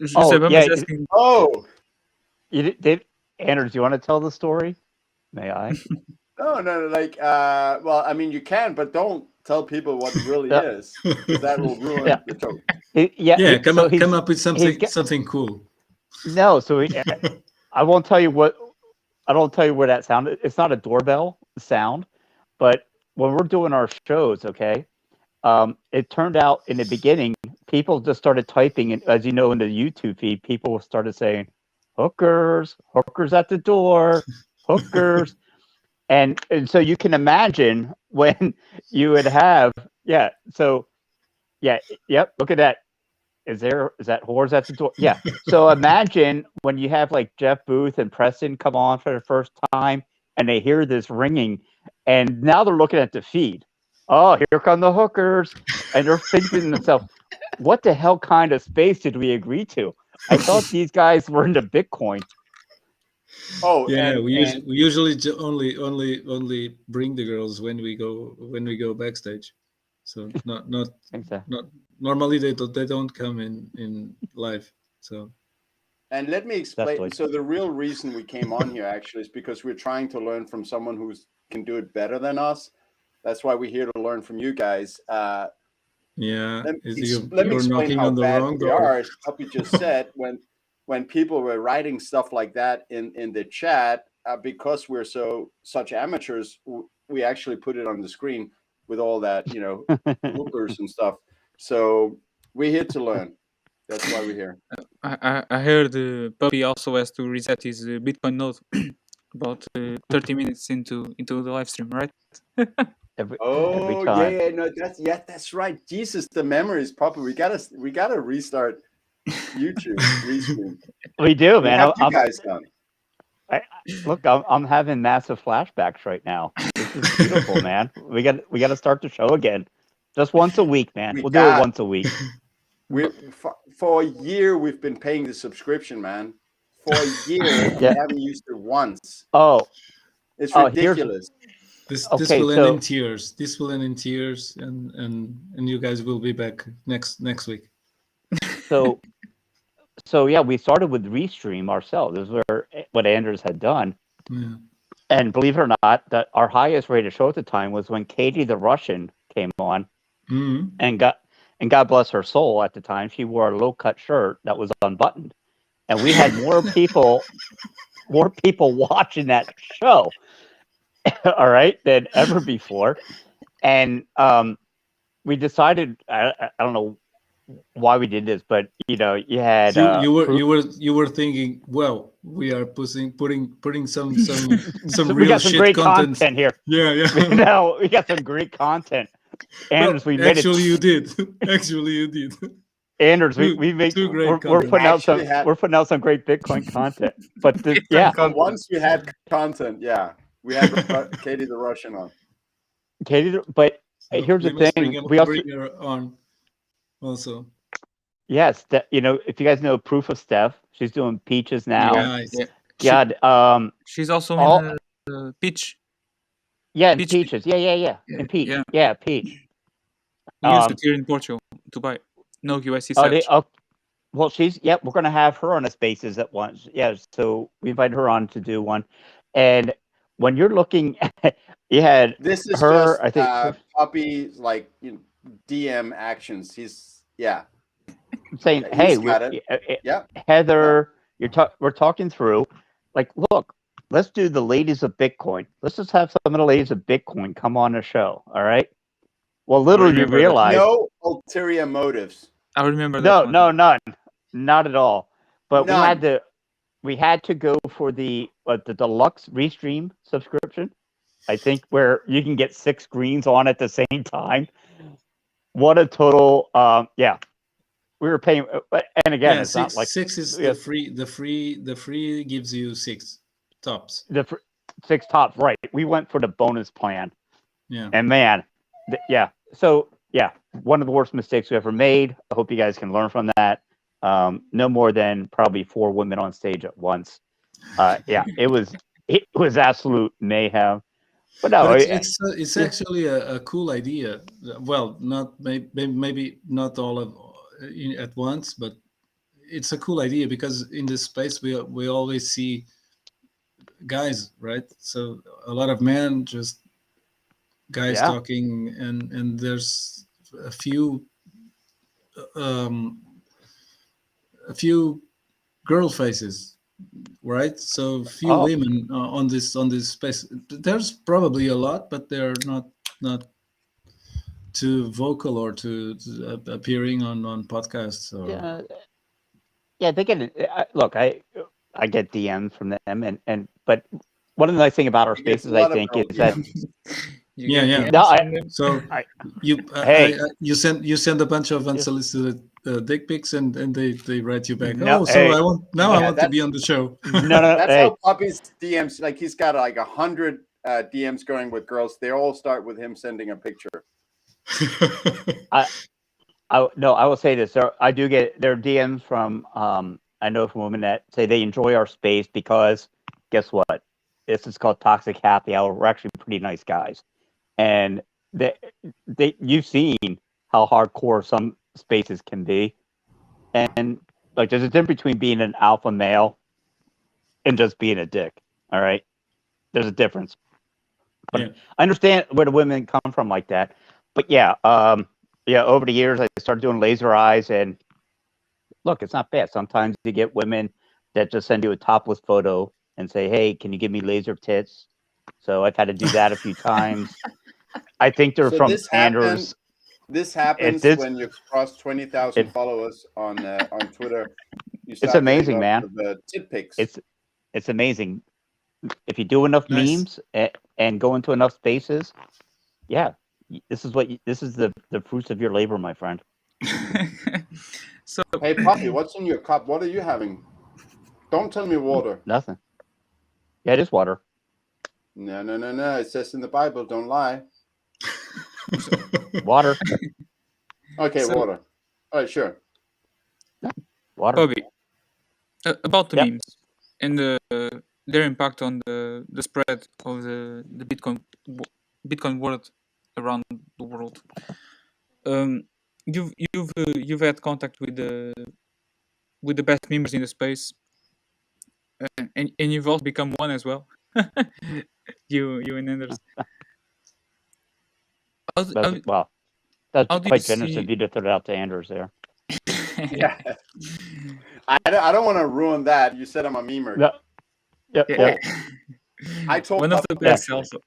C: Giuseppe
D: yeah.
C: is asking.
A: Oh,
D: Anders, do you want to tell the story? May I?
A: no, like, well, I mean, you can, but don't tell people what it really is, because that will ruin the joke.
B: Yeah, come
D: so
B: up with something cool.
D: No, so I won't tell you what. I don't tell you where that sound. It's not a doorbell sound, but when we're doing our shows, okay, it turned out in the beginning, people just started typing, and as you know, in the YouTube feed, people started saying, "Hookers, hookers at the door, hookers," And so you can imagine when you would have, yeah. So yeah, yep. Look at that. Is that whores at the door? Yeah. So imagine when you have like Jeff Booth and Preston come on for the first time, and they hear this ringing, and now they're looking at the feed. Oh, here come the hookers, and they're thinking to themselves, "What the hell kind of space did we agree to? I thought these guys were into Bitcoin."
A: Oh,
B: Yeah,
A: and
B: we usually only bring the girls when we go backstage. So
D: Exactly.
B: not normally they don't come in live. So
A: And let me explain.
D: Definitely.
A: So the real reason we came on here actually is because we're trying to learn from someone who can do it better than us. That's why we're here to learn from you guys.
B: yeah,
A: Let me
B: you're
A: explain
B: knocking
A: how
B: on the
A: bad
B: wrong
A: we
B: door.
A: are. As Puppy just said, when people were writing stuff like that in the chat, because we're such amateurs, we actually put it on the screen with all that, hookers and stuff. So we're here to learn. That's why we're here.
C: I heard Puppy also has to reset his Bitcoin node about 30 minutes into the live stream, right?
D: Every
A: Oh
D: time.
A: yeah, no, that's right. Jesus, the memories, Papa. We gotta restart YouTube restream.
D: We do,
A: We
D: man.
A: have you guys done.
D: Look, I'm having massive flashbacks right now. This is beautiful, man. We got to start the show again, just once a week, man.
A: We
D: We'll do it
A: got
D: once a week.
A: we for a year we've been paying the subscription, man. For a year and we
D: Yeah.
A: haven't used it once.
D: Oh,
A: It's
D: here's
A: ridiculous.
B: This
D: okay.
B: will end in
D: So
B: tears. This will end in tears, and you guys will be back next week.
D: so yeah, we started with Restream ourselves. This is what Anders had done,
B: Yeah.
D: and believe it or not, that our highest rated show at the time was when Katie the Russian came on,
B: Mhm.
D: and God bless her soul at the time, she wore a low cut shirt that was unbuttoned, and we had more people watching that show, all right, than ever before. And we decided, I don't know why we did this, but you had
B: You were thinking, well, we are putting some
D: so we
B: real
D: got some
B: shit
D: great
B: content.
D: content here.
B: Yeah.
D: We got some great content. Anders,
B: Well,
D: we made
B: actually,
D: it.
B: you did. Actually, you did.
D: Anders, we make
B: Two great
D: we're
B: content.
D: putting out some great Bitcoin content. But
C: Bitcoin
A: For
C: content.
A: once we had content, yeah. We had Katie the Russian on.
D: Katie, but
B: So
D: here's
B: we
D: the
B: must
D: thing: we also
B: bring her on also.
D: yes, if you guys know Proof of Steph, she's doing peaches now.
C: Yeah,
B: Nice.
C: yeah.
D: God,
C: She's also
D: all
C: in Peach.
D: yeah, and
C: Peach.
D: peaches, yeah, and peach,
C: Yeah.
D: yeah, peach.
C: We used it here in Portugal to buy. No USC
D: Oh,
C: Savage.
D: well, we're going to have her on a Spaces at once. Yeah, so we invited her on to do one. And when you're looking, you had
A: This is
D: her,
A: just
D: I think,
A: Puppy like DM actions. He's
D: saying,
A: he's
D: "Hey,
A: got it. Yeah.
D: Heather, we're talking through. Like, look, let's do the ladies of Bitcoin. Let's just have some of the ladies of Bitcoin come on the show. All right. Well,
C: I
D: little you
C: remember that.
D: realize,
A: No ulterior motives.
C: I remember that one.
D: no, none, not at all. But
A: None.
D: we had to go for the deluxe restream subscription. I think where you can get 6 screens on at the same time. What a total! Yeah, we were paying, and again,
B: Yeah,
D: it's not like
B: six is
D: yeah,
B: the free gives you 6 tops.
D: the 6 tops. Right, we went for the bonus plan,
B: Yeah.
D: and man, yeah. So yeah, one of the worst mistakes we ever made. I hope you guys can learn from that. No more than probably 4 women on stage at once. Yeah, it was absolute mayhem. But no,
B: But it's actually a cool idea. Well, not maybe not all at once, but it's a cool idea because in this space we always see guys, right? So a lot of men, just guys
D: yeah.
B: talking, and there's a few um, a few girl faces, right? So few
D: Oh,
B: women on this space. There's probably a lot, but they're not too vocal or to appearing on podcasts or
D: yeah. They get it. Look, I get DMs from them, but one of the nice thing about our
A: He gets a
D: spaces, I
A: lot of
D: think,
A: girl
D: is that
A: DMs.
C: You
B: Yeah,
C: get
B: yeah.
C: DMs
D: No, I-
C: from them?
B: So
D: I-
B: you
D: Hey.
B: you send a bunch of unsolicited dick pics, and they write you back.
D: No,
B: Oh, so
D: hey.
B: I want I
A: Yeah,
B: want to
A: that's-
B: be on the show.
D: no,
A: That's
D: hey.
A: how Poppy's DMs, like he's got like 100 DMs going with girls. They all start with him sending a picture.
D: I will say this. I do get there are DMs from I know from women that say they enjoy our space because guess what? This is called toxic happy hour. We're actually pretty nice guys, and they you've seen how hardcore some spaces can be, and like there's a difference between being an alpha male and just being a dick. All right, there's a difference. But
B: Yeah.
D: I understand where the women come from like that. But yeah, over the years I started doing laser eyes, and look, it's not bad. Sometimes you get women that just send you a topless photo and say, "Hey, can you give me laser tits?" So I've had to do that a few times. I think they're
A: So
D: from
A: this happened.
D: Anders.
A: This happens
D: did-
A: when you've crossed 20,000
D: it-
A: followers on Twitter. You
D: It's
A: start getting
D: amazing,
A: lots
D: man.
A: of tit pics.
D: It's amazing if you do enough
B: Nice.
D: memes and go into enough spaces. Yeah, this is the fruits of your labor, my friend.
C: So
A: Hey, Poppy, what's in your cup? What are you having? Don't tell me water.
D: Nothing. Yeah, it is water.
A: No. It says in the Bible, don't lie.
D: Water.
A: Okay,
C: So-
A: water. All right, sure.
D: Water.
C: Bobby, about the
D: Yep.
C: memes and their impact on the spread of the Bitcoin world around the world. You've had contact with the best members in the space, and you've also become one as well. you and Anders.
D: Well, that's
C: how do you
D: quite generous
C: see-
D: of you to throw it out to Anders there.
A: Yeah. I don't want to ruin that. You said I'm a memer.
D: No. Yep.
C: Yeah.
D: Yep.
A: I told
C: One of
A: Poppy
C: the best
A: actually.
C: also.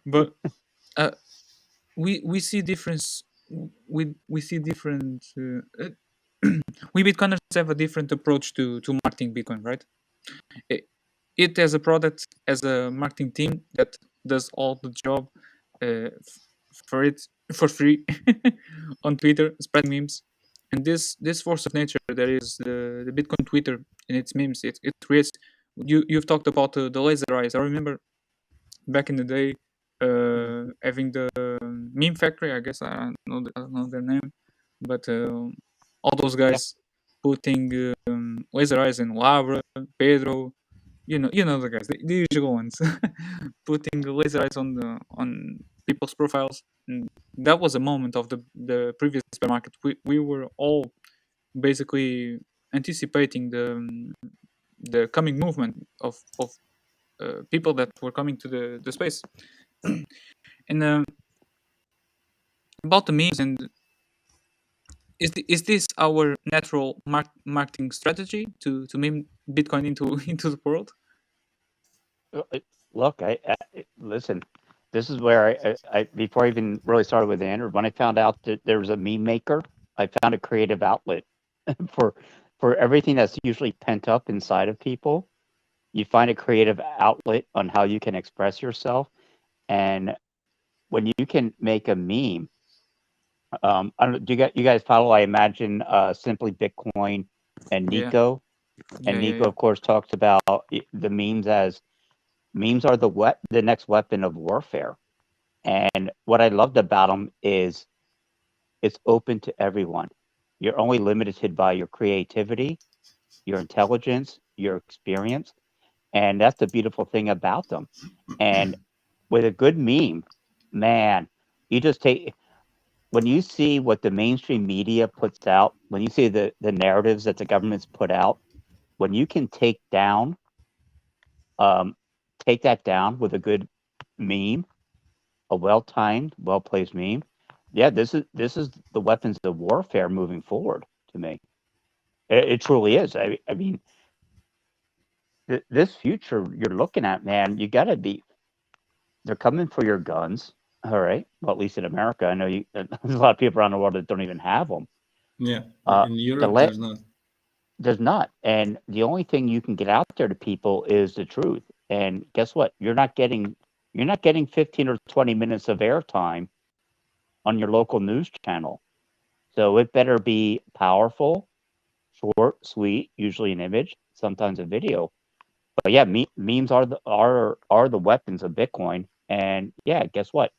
C: But we see difference. We see different. We Bitcoiners have a different approach to marketing Bitcoin, right? It as a product, as a marketing team that does all the job for it for free on Twitter, spread memes, and this force of nature that is the Bitcoin Twitter and its memes. It creates. You've talked about the laser eyes. I remember back in the day having the meme factory. I guess I don't know their name, but all those guys putting laser eyes in Labra, Pedro, you know the guys, the usual ones, putting laser eyes on people's profiles. And that was a moment of the previous bear market. We were all basically anticipating the coming movement of people that were coming to the space. And about the memes, and is this our natural marketing strategy to meme Bitcoin into into the world?
D: Look, I listen. This is where I before I even really started with Andrew, when I found out that there was a meme maker, I found a creative outlet for everything that's usually pent up inside of people. You find a creative outlet on how you can express yourself, and when you can make a meme, I don't. Do you guys follow? I imagine Simply Bitcoin and
C: Yeah.
D: Nico,
C: Yeah,
D: and
C: yeah,
D: Nico
C: yeah.
D: of course talks about the memes as memes are the next weapon of warfare. And what I loved about them is it's open to everyone. You're only limited by your creativity, your intelligence, your experience, and that's the beautiful thing about them. And with a good meme, man, you just take when you see what the mainstream media puts out, when you see the narratives that the governments put out, when you can um, take that down with a good meme, a well-timed, well-placed meme. Yeah, this is the weapons of warfare moving forward to me. It truly is. I mean, this future you're looking at, man, you got to be. They're coming for your guns. All right. Well, at least in America, I know there's a lot of people around the world that don't even have them.
B: Yeah,
D: Uh,
B: in
D: the
B: Europe,
D: le-
B: there's not.
D: There's not, and the only thing you can get out there to people is the truth. and guess what? You're not getting 15 or 20 minutes of airtime on your local news channel. So it better be powerful, short, sweet, usually an image, sometimes a video. But yeah, memes are the weapons of Bitcoin. And yeah, guess what?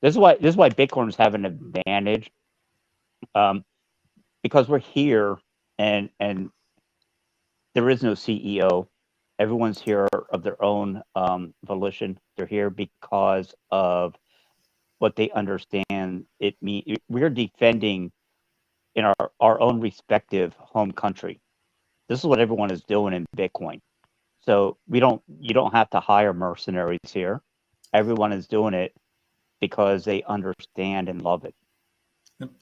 D: This is why Bitcoiners have an advantage, because we're here, and there is no CEO. Everyone's here of their own volition. They're here because of what they understand it mean. We're defending in our own respective home country. This is what everyone is doing in Bitcoin. So you don't have to hire mercenaries here. Everyone is doing it because they understand and love it.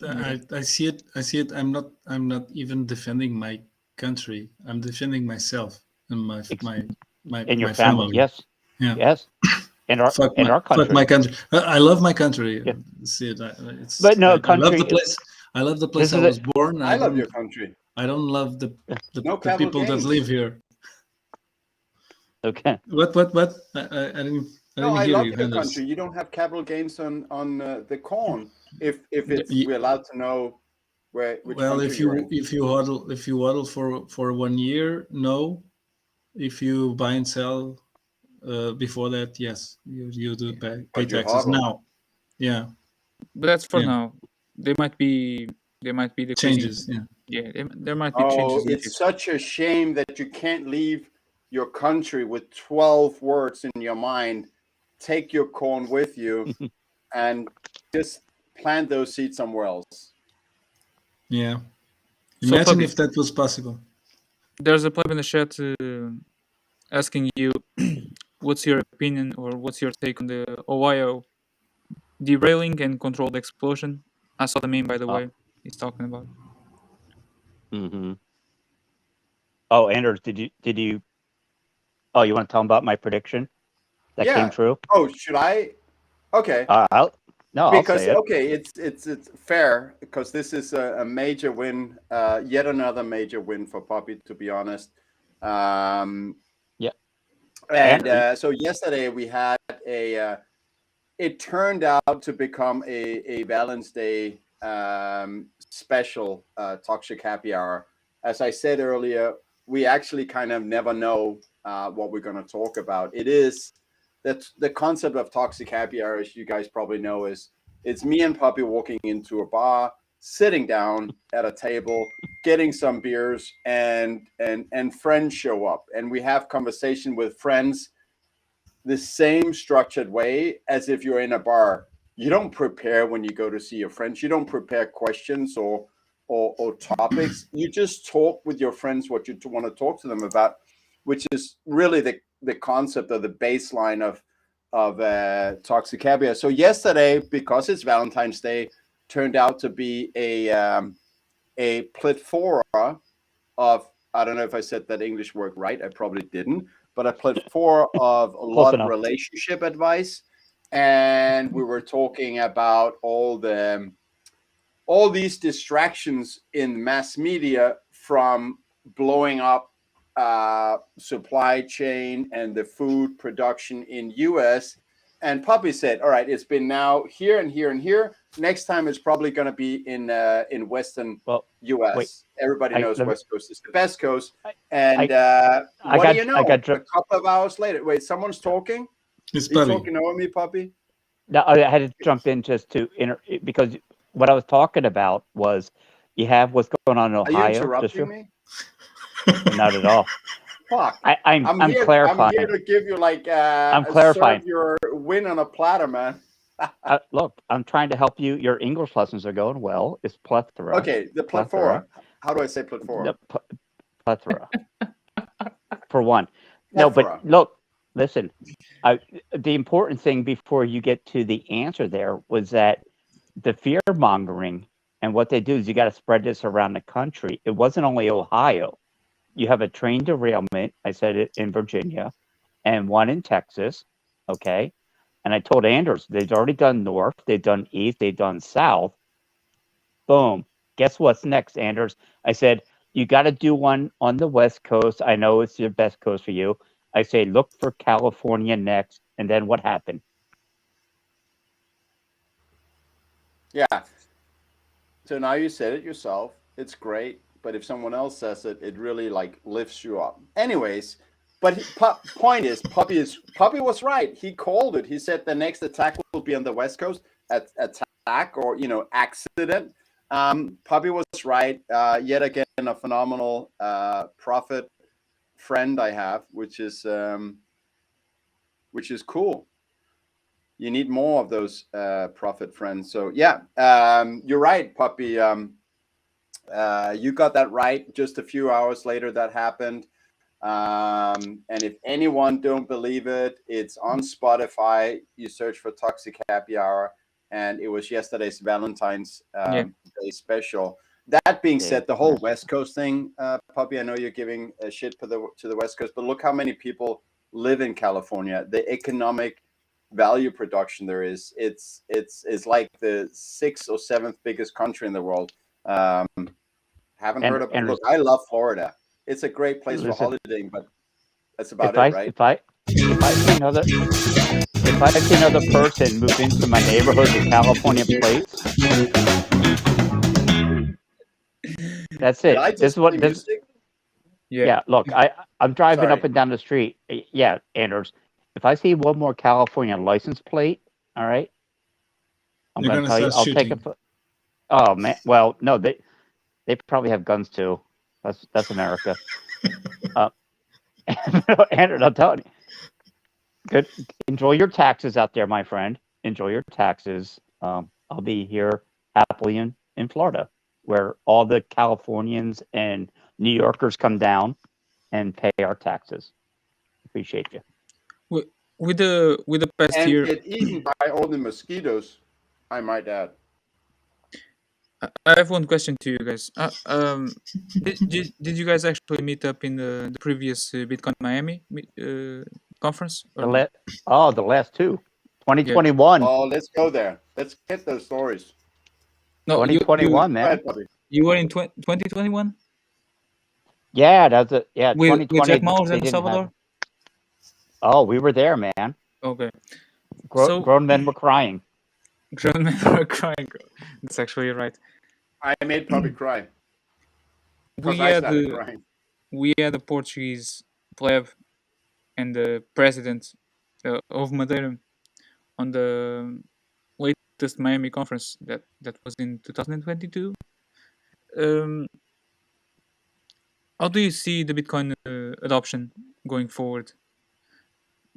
B: I see it. I see it. I'm not even defending my country. I'm defending myself and
D: In your
B: my
D: family, yes,
B: Yeah.
D: yes, in our
B: Fuck
D: our country.
B: my country. I love my country.
D: Yeah.
B: See it.
D: But no,
B: I love
D: country.
B: the place. I love the place
D: This
B: I
D: is
B: was
D: it.
B: born.
A: I love your country.
B: I don't love
A: No
B: the
A: capital
B: people that
A: gains.
B: live here.
D: Okay.
B: What? I didn't. I
A: No,
B: didn't
A: I
B: hear
A: love
B: you,
A: your
B: Anders.
A: country. You don't have capital gains on the corn. If it's
B: Ye-
A: we're allowed to know which
B: Well,
A: country you're in.
B: if you hodl for 1 year, no. If you buy and sell before that, yes, you do pay
A: But you
B: taxes
A: hodl.
B: now. Yeah,
C: But that's for
B: Yeah.
C: now. They might be decreasing.
B: changes. Yeah,
C: Yeah, there might be
A: Oh,
C: changes in the
A: it's
C: future.
A: such a shame that you can't leave your country with 12 words in your mind. Take your corn with you and just plant those seeds somewhere else.
B: yeah.
C: So,
B: Imagine
C: Fabi,
B: if that was possible.
C: there's a pleb in the chat asking you, what's your opinion or what's your take on the Ohio derailing and controlled explosion? I saw the meme, by the way. He's talking about.
D: Mm-hmm. Oh, Anders, did you? Oh, you want to tell them about my prediction that came
A: Yeah.
D: true?
A: Oh, should I? Okay.
D: I'll
A: Because
D: say it.
A: okay, it's fair because this is a major win, yet another major win for Poppy, to be honest.
D: Yeah.
A: And so yesterday we had it turned out to become a Valentine's Day special toxic happy hour. As I said earlier, we actually kind of never know what we're going to talk about. It is that the concept of toxic happy hour, as you guys probably know, is it's me and Puppy walking into a bar, sitting down at a table, getting some beers, and friends show up, and we have conversation with friends the same structured way as if you're in a bar. You don't prepare when you go to see your friends. You don't prepare questions or topics. You just talk with your friends what you want to talk to them about, which is really the concept or the baseline of toxic caviar. So yesterday, because it's Valentine's Day, turned out to be a plethora of, I don't know if I said that English word right. I probably didn't, but a plethora of a lot of
D: enough.
A: relationship advice. And we were talking about all these distractions in mass media from blowing up supply chain and the food production in US. And Puppy said, all right, it's been now here and here and here. Next time it's probably going to be in Western US.
D: Wait.
A: Everybody knows West Coast is the best coast.
D: I
A: What
D: got-
A: do you know?
D: I got
A: A couple of hours later. Wait, someone's talking?
B: It's
A: Are you
B: Bobby.
A: talking over me, Puppy?
D: No, I had to jump in just to because what I was talking about was you have what's going on in
A: Are you
D: Ohio.
A: interrupting me?
D: Not at all.
A: Fuck.
D: I'm
A: here,
D: clarifying.
A: I'm here to give you like
D: I'm clarifying.
A: serve your win on a platter, man.
D: Look, I'm trying to help you. Your English lessons are going well. It's plethora.
A: Okay, the plethora. How do I say plethora?
D: The plethora. For one. No, but look, listen. The important thing before you get to the answer there was that the fear mongering and what they do is you got to spread this around the country. It wasn't only Ohio. You have a train derailment. I said it in Virginia, and one in Texas. Okay. And I told Anders, they've already done north, they've done east, they've done south. Boom. Guess what's next, Anders? I said, you got to do one on the West Coast. I know it's your best coast for you. I say look for California next, and then what happened?
A: Yeah. So now you said it yourself. It's great, but if someone else says it, it really like lifts you up. Anyways, but point is, Puppy was right. He called it. He said the next attack will be on the West Coast. Attack or accident. Puppy was right. Yet again, a phenomenal profit friend I have, which is cool. You need more of those profit friends. So yeah, you're right, Puppy. You got that right. Just a few hours later, that happened. And if anyone don't believe it, it's on Spotify. You search for Toxic Happy Hour, and it was yesterday's Valentine's Day special. That being said, the whole West Coast thing, Puppy, I know you're giving a shit to the West Coast, but look how many people live in California. The economic value production there is, it's like the 6th or 7th biggest country in the world. Haven't heard of it. Look, I love Florida. It's a great place for holidaying, but that's about it, right?
D: If I see another person move into my neighborhood with California plates, that's it. This is what this. Yeah, look, I'm driving up and down the street. Yeah, Anders, if I see one more California license plate, all right, I'm going to tell you, I'll take a. Oh man, well, no, they probably have guns too. That's America. Anders, I'm telling you, good. Enjoy your taxes out there, my friend. Enjoy your taxes. I'll be here happily in Florida, where all the Californians and New Yorkers come down and pay our taxes. Appreciate you.
C: With the past
A: and
C: year,
A: get eaten by all the mosquitoes, I might add.
C: I have one question to you guys. Did you guys actually meet up in the previous Bitcoin Miami conference?
D: The last two. 2021.
A: Oh, let's go there. Let's get those stories.
C: No,
D: 2021, man.
C: You were in 2021?
D: Yeah, that's it. Yeah,
C: with
D: 2020.
C: Jack Mallers and Salvador?
D: Oh, we were there, man.
C: Okay.
D: Grown men were crying.
C: Grown men were crying. That's actually right.
A: I made Puppy cry.
C: We had the Portuguese pleb and the president of Madeira on the latest Miami conference that was in 2022. How do you see the Bitcoin adoption going forward?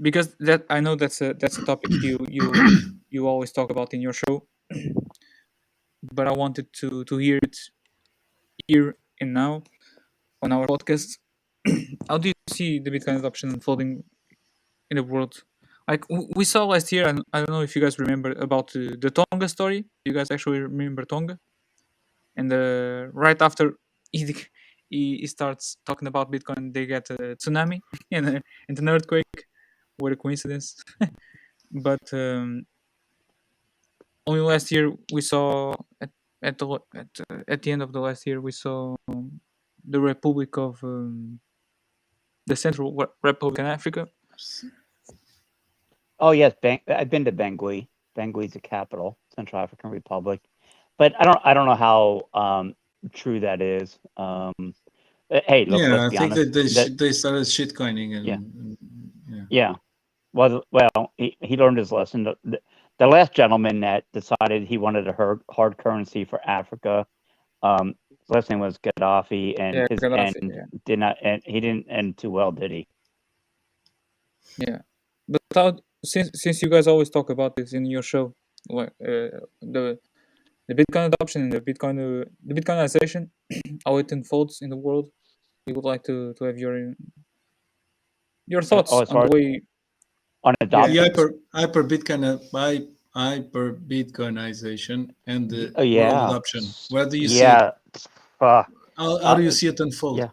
C: Because that I know that's a topic you always talk about in your show, but I wanted to hear it here and now on our podcast. How do you see the Bitcoin adoption unfolding in the world? Like we saw last year, and I don't know if you guys remember about the Tonga story. You guys actually remember Tonga? And right after he starts talking about Bitcoin, they get a tsunami and an earthquake. What a coincidence! But only last year we saw at the end of the last year we saw the Republic of the Central Republic in Africa.
D: Oh yes, I've been to Bangui. Bangui's the capital, Central African Republic. But I don't know how true that is. Hey, look, let's be honest.
B: They started shitcoining and
D: yeah. Well, he learned his lesson. The last gentleman that decided he wanted a hard currency for Africa, his last name was Gaddafi, and he didn't end too well, did he?
C: Yeah, but since you guys always talk about this in your show, like the Bitcoin adoption and the Bitcoinization, how it unfolds in the world, we would like to have your thoughts on the way
D: on adoption.
B: The hyper Bitcoinization and the world adoption. Where do you see it? How do you see it unfold?
D: Yeah.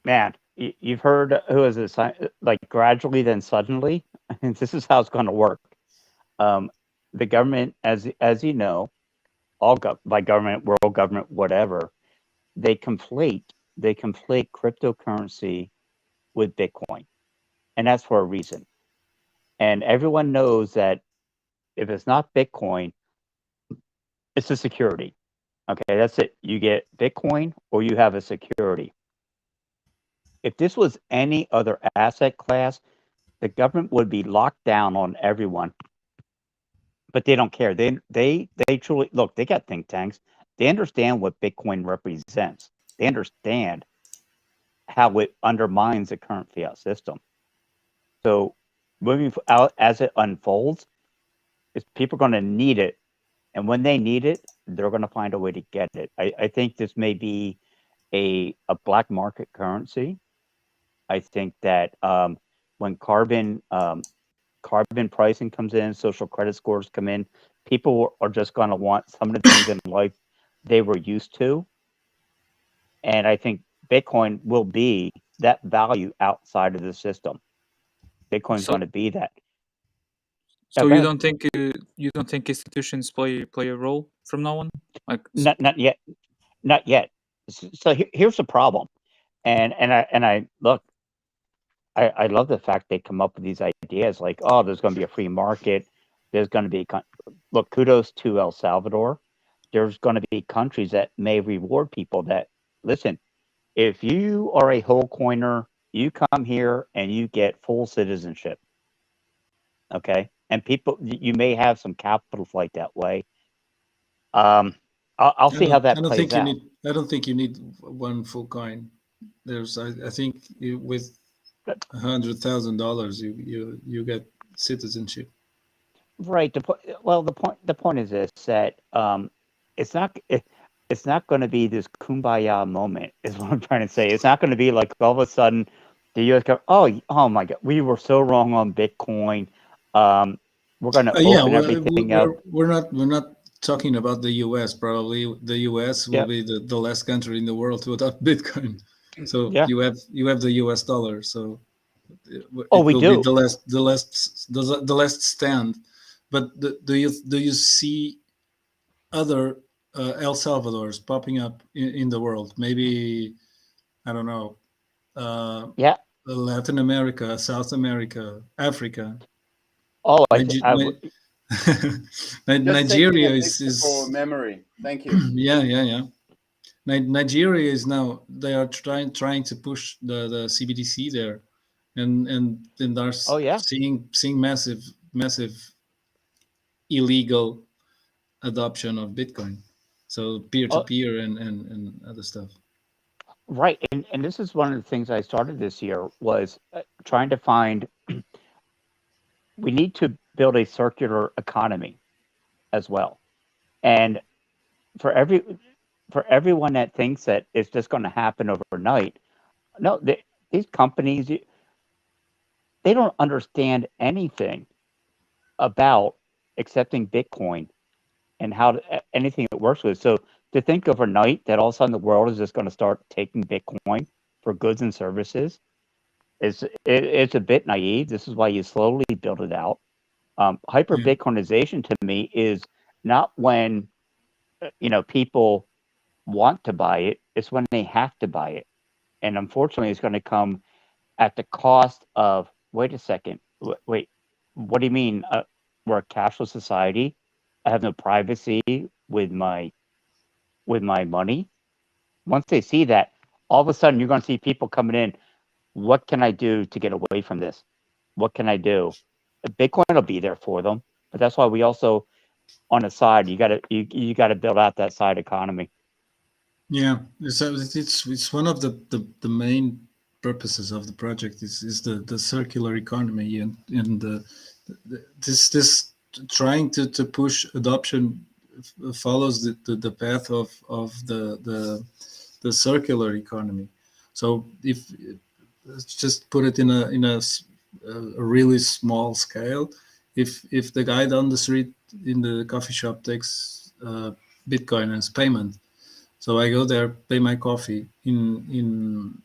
D: Man, you've heard who is it? Like gradually, then suddenly. This is how it's going to work. The government, as you know, by government, world government, whatever, they conflate they conflate cryptocurrency with Bitcoin, and that's for a reason. And everyone knows that if it's not Bitcoin, it's a security. Okay, that's it. You get Bitcoin or you have a security. If this was any other asset class, the government would be locked down on everyone. But they don't care. They truly look. They got think tanks. They understand what Bitcoin represents. They understand how it undermines the current fiat system. So moving out as it unfolds, is people going to need it, and when they need it, they're going to find a way to get it. I think this may be a black market currency. I think that when carbon pricing comes in, social credit scores come in, people are just going to want some of the things in life they were used to. And I think Bitcoin will be that value outside of the system. Bitcoin's
C: So-
D: going to be that.
C: So
D: go
C: you
D: ahead.
C: don't think institutions play a role from now on? Like
D: Not yet. Not yet. So here's the problem. And I look, I love the fact they come up with these ideas like, oh, there's going to be a free market. There's going to be, look, kudos to El Salvador. There's going to be countries that may reward people that, listen, if you are a whole coiner, you come here and you get full citizenship. Okay. And people, you may have some capital flight that way. I'll see how that plays out.
B: I don't think you need one full coin. I think with $100,000, you get citizenship.
D: Right. The point is this, that it's not it's not going to be this kumbaya moment. Is what I'm trying to say. It's not going to be like all of a sudden the U.S. go, oh my God, we were so wrong on Bitcoin. We're going to open everything up.
B: We're not talking about the U.S. Probably the U.S. will
D: Yep.
B: be the last country in the world to adopt Bitcoin. So
D: Yeah.
B: you have the U.S. dollar. So it
D: Oh,
B: will
D: we
B: be
D: do.
B: the last stand. But do you see other El Salvadors popping up in the world? Maybe, I don't know,
D: Yeah.
B: Latin America, South America, Africa.
D: Oh,
A: Just taking
B: Nigeria
A: a
B: is
A: picture for memory. Thank you.
B: yeah. Nigeria is now, they are trying to push the CBDC there, and are
D: Oh, yeah.
B: seeing massive illegal adoption of Bitcoin, so peer to peer and other stuff.
D: Right. And this is one of the things I started this year was trying to find. We need to build a circular economy as well, and for everyone that thinks that it's just going to happen overnight, no, these companies, they don't understand anything about accepting Bitcoin and how anything it works with. So to think overnight that all of a sudden the world is just going to start taking Bitcoin for goods and services it's a bit naive. This is why you slowly build it out. Hyper Bitcoinization to me is not when people want to buy it; it's when they have to buy it, and unfortunately, it's going to come at the cost of. Wait a second. Wait. What do you mean? We're a cashless society. I have no privacy with my money. Once they see that, all of a sudden you're going to see people coming in. What can I do to get away from this? What can I do? Bitcoin will be there for them, but that's why we also, on the side, you gotta build out that side economy.
B: Yeah, so it's one of the main purposes of the project is the circular economy and this trying to push adoption follows the path of the circular economy. So if let's just put it in a really small scale, if the guy down the street in the coffee shop takes Bitcoin as payment, so I go there, pay my coffee in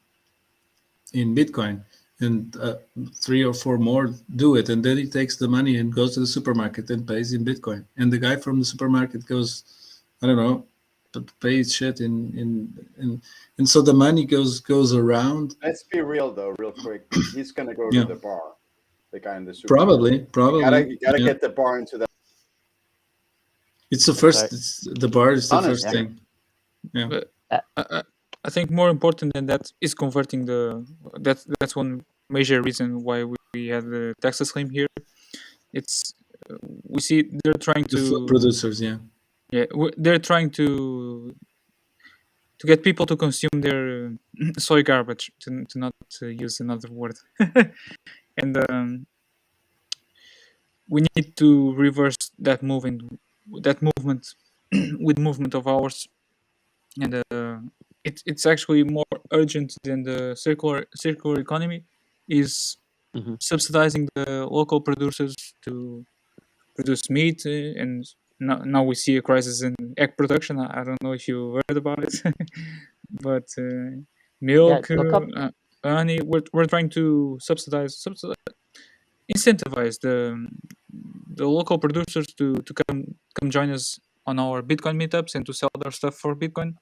B: Bitcoin, and three or four more do it, and then he takes the money and goes to the supermarket and pays in Bitcoin. And the guy from the supermarket goes, I don't know, pay shit and so the money goes around.
A: Let's be real though, real quick. He's gonna go to
B: Yeah,
A: the bar. The guy in the
B: probably,
A: supermarket. You gotta
B: yeah.
A: get the bar into that.
B: It's the
D: That's
B: first.
D: right.
B: It's, the bar is the
A: Honest
B: first
A: here.
B: thing. Yeah.
C: But
D: Uh,
C: I think more important than that is converting the. That's one major reason why we have the taxes claim here. It's we see they're trying
B: The food
C: to
B: producers, yeah.
C: they're trying to get people to consume their soy garbage to not use another word and we need to reverse that movement with movement of ours and it's actually more urgent than the circular economy is
D: mhm.
C: subsidizing the local producers to produce meat and now we see a crisis in egg production. I don't know if you heard about it but
D: Yeah,
C: milk
D: look up.
C: honey we're trying to incentivize the local producers to come join us on our Bitcoin meetups and to sell their stuff for Bitcoin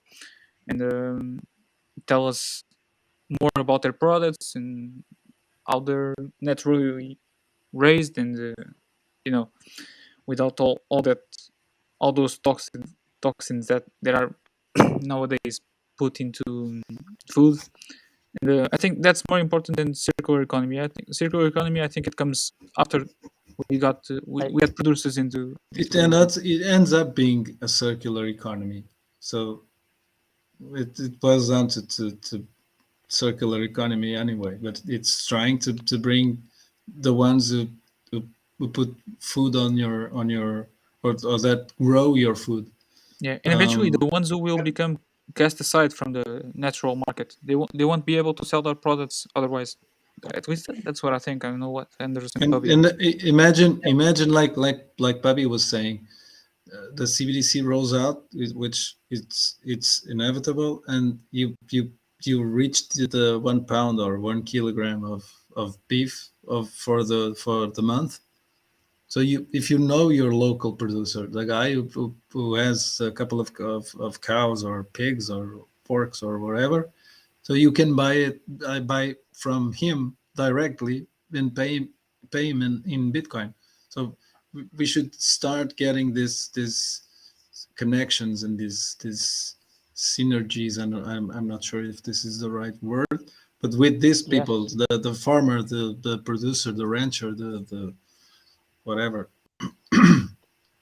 C: and tell us more about their products and how they're naturally raised and you know without all those toxins that are nowadays put into food. And I think that's more important than circular economy. I think circular economy. I think it comes after we got
D: I,
C: we had producers into
B: It
C: into
B: ends it ends up being a circular economy. So it boils down to circular economy anyway. But it's trying to bring the ones who, who put food on your or that grow your food.
C: yeah, and eventually
B: Um,
C: the ones who will become cast aside from the natural market, they won't be able to sell their products otherwise. At least that's what I think. I don't know what Anders and Bobby.
B: imagine like Bobby was saying, the CBDC rolls out, which it's inevitable, and you reached the 1 pound or 1 kilogram of beef for the month. So you, if you know your local producer, the guy who has a couple of cows or pigs or porks or whatever, so you can buy it, I buy from him directly and pay him in Bitcoin. So we should start getting this connections and these synergies. And I'm not sure if this is the right word, but with these people,
D: yes.
B: the farmer, the producer, the rancher, the whatever.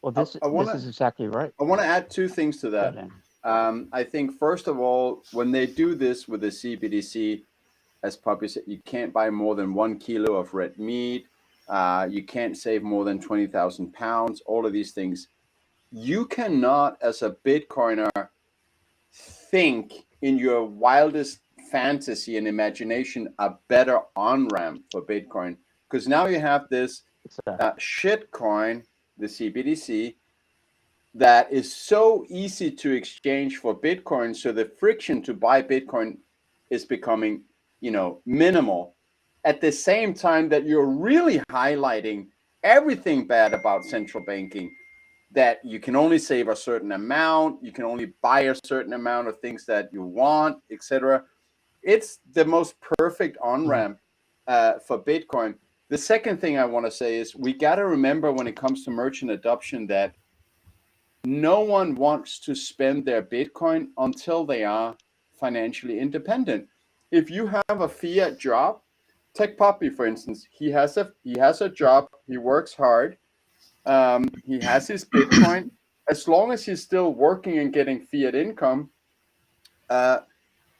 D: Well,
A: I,
D: this
A: I
D: this
A: wanna
D: is exactly right.
A: I wanna add two things to
D: Go
A: that.
D: ahead.
A: I think first of all, when they do this with the CBDC, as Poppy said, you can't buy more than 1 kilo of red meat. You can't save more than 20,000 pounds. All of these things. You cannot, as a Bitcoiner, think in your wildest fantasy and imagination a better on ramp for Bitcoin, because now you have this
D: Exactly.
A: shit coin, the CBDC, that is so easy to exchange for Bitcoin. So the friction to buy Bitcoin is becoming, minimal. At the same time that you're really highlighting everything bad about central banking, that you can only save a certain amount, you can only buy a certain amount of things that you want, etc. It's the most perfect on
D: Mhm.
A: ramp for Bitcoin. The second thing I want to say is we got to remember when it comes to merchant adoption that no one wants to spend their Bitcoin until they are financially independent. If you have a fiat job, take Poppy for instance, he has a job, he works hard, he has his Bitcoin. As long as he's still working and getting fiat income, uh,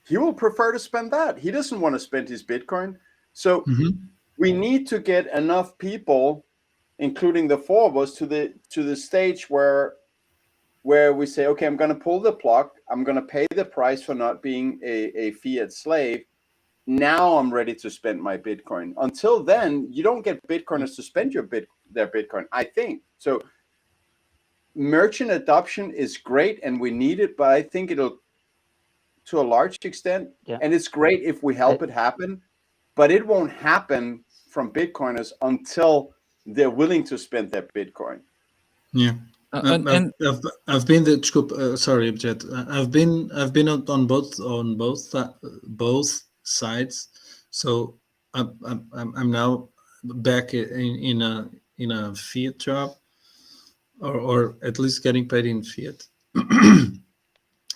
A: he will prefer to spend that. He doesn't want to spend his Bitcoin. So
B: Mhm.
A: we need to get enough people, including the four of us, to the stage where we say, okay, I'm going to pull the plug. I'm going to pay the price for not being a fiat slave. Now I'm ready to spend my Bitcoin. Until then, you don't get Bitcoiners to spend their Bitcoin, I think. So merchant adoption is great and we need it, but I think it'll, to a large extent,
D: Yeah.
A: and it's great if we
D: I,
A: help it happen, but it won't happen from Bitcoiners until they're willing to spend their Bitcoin.
B: Yeah. I've been the sorry, Jet. I've been on both sides. So I'm now back in a fiat job, or at least getting paid in fiat.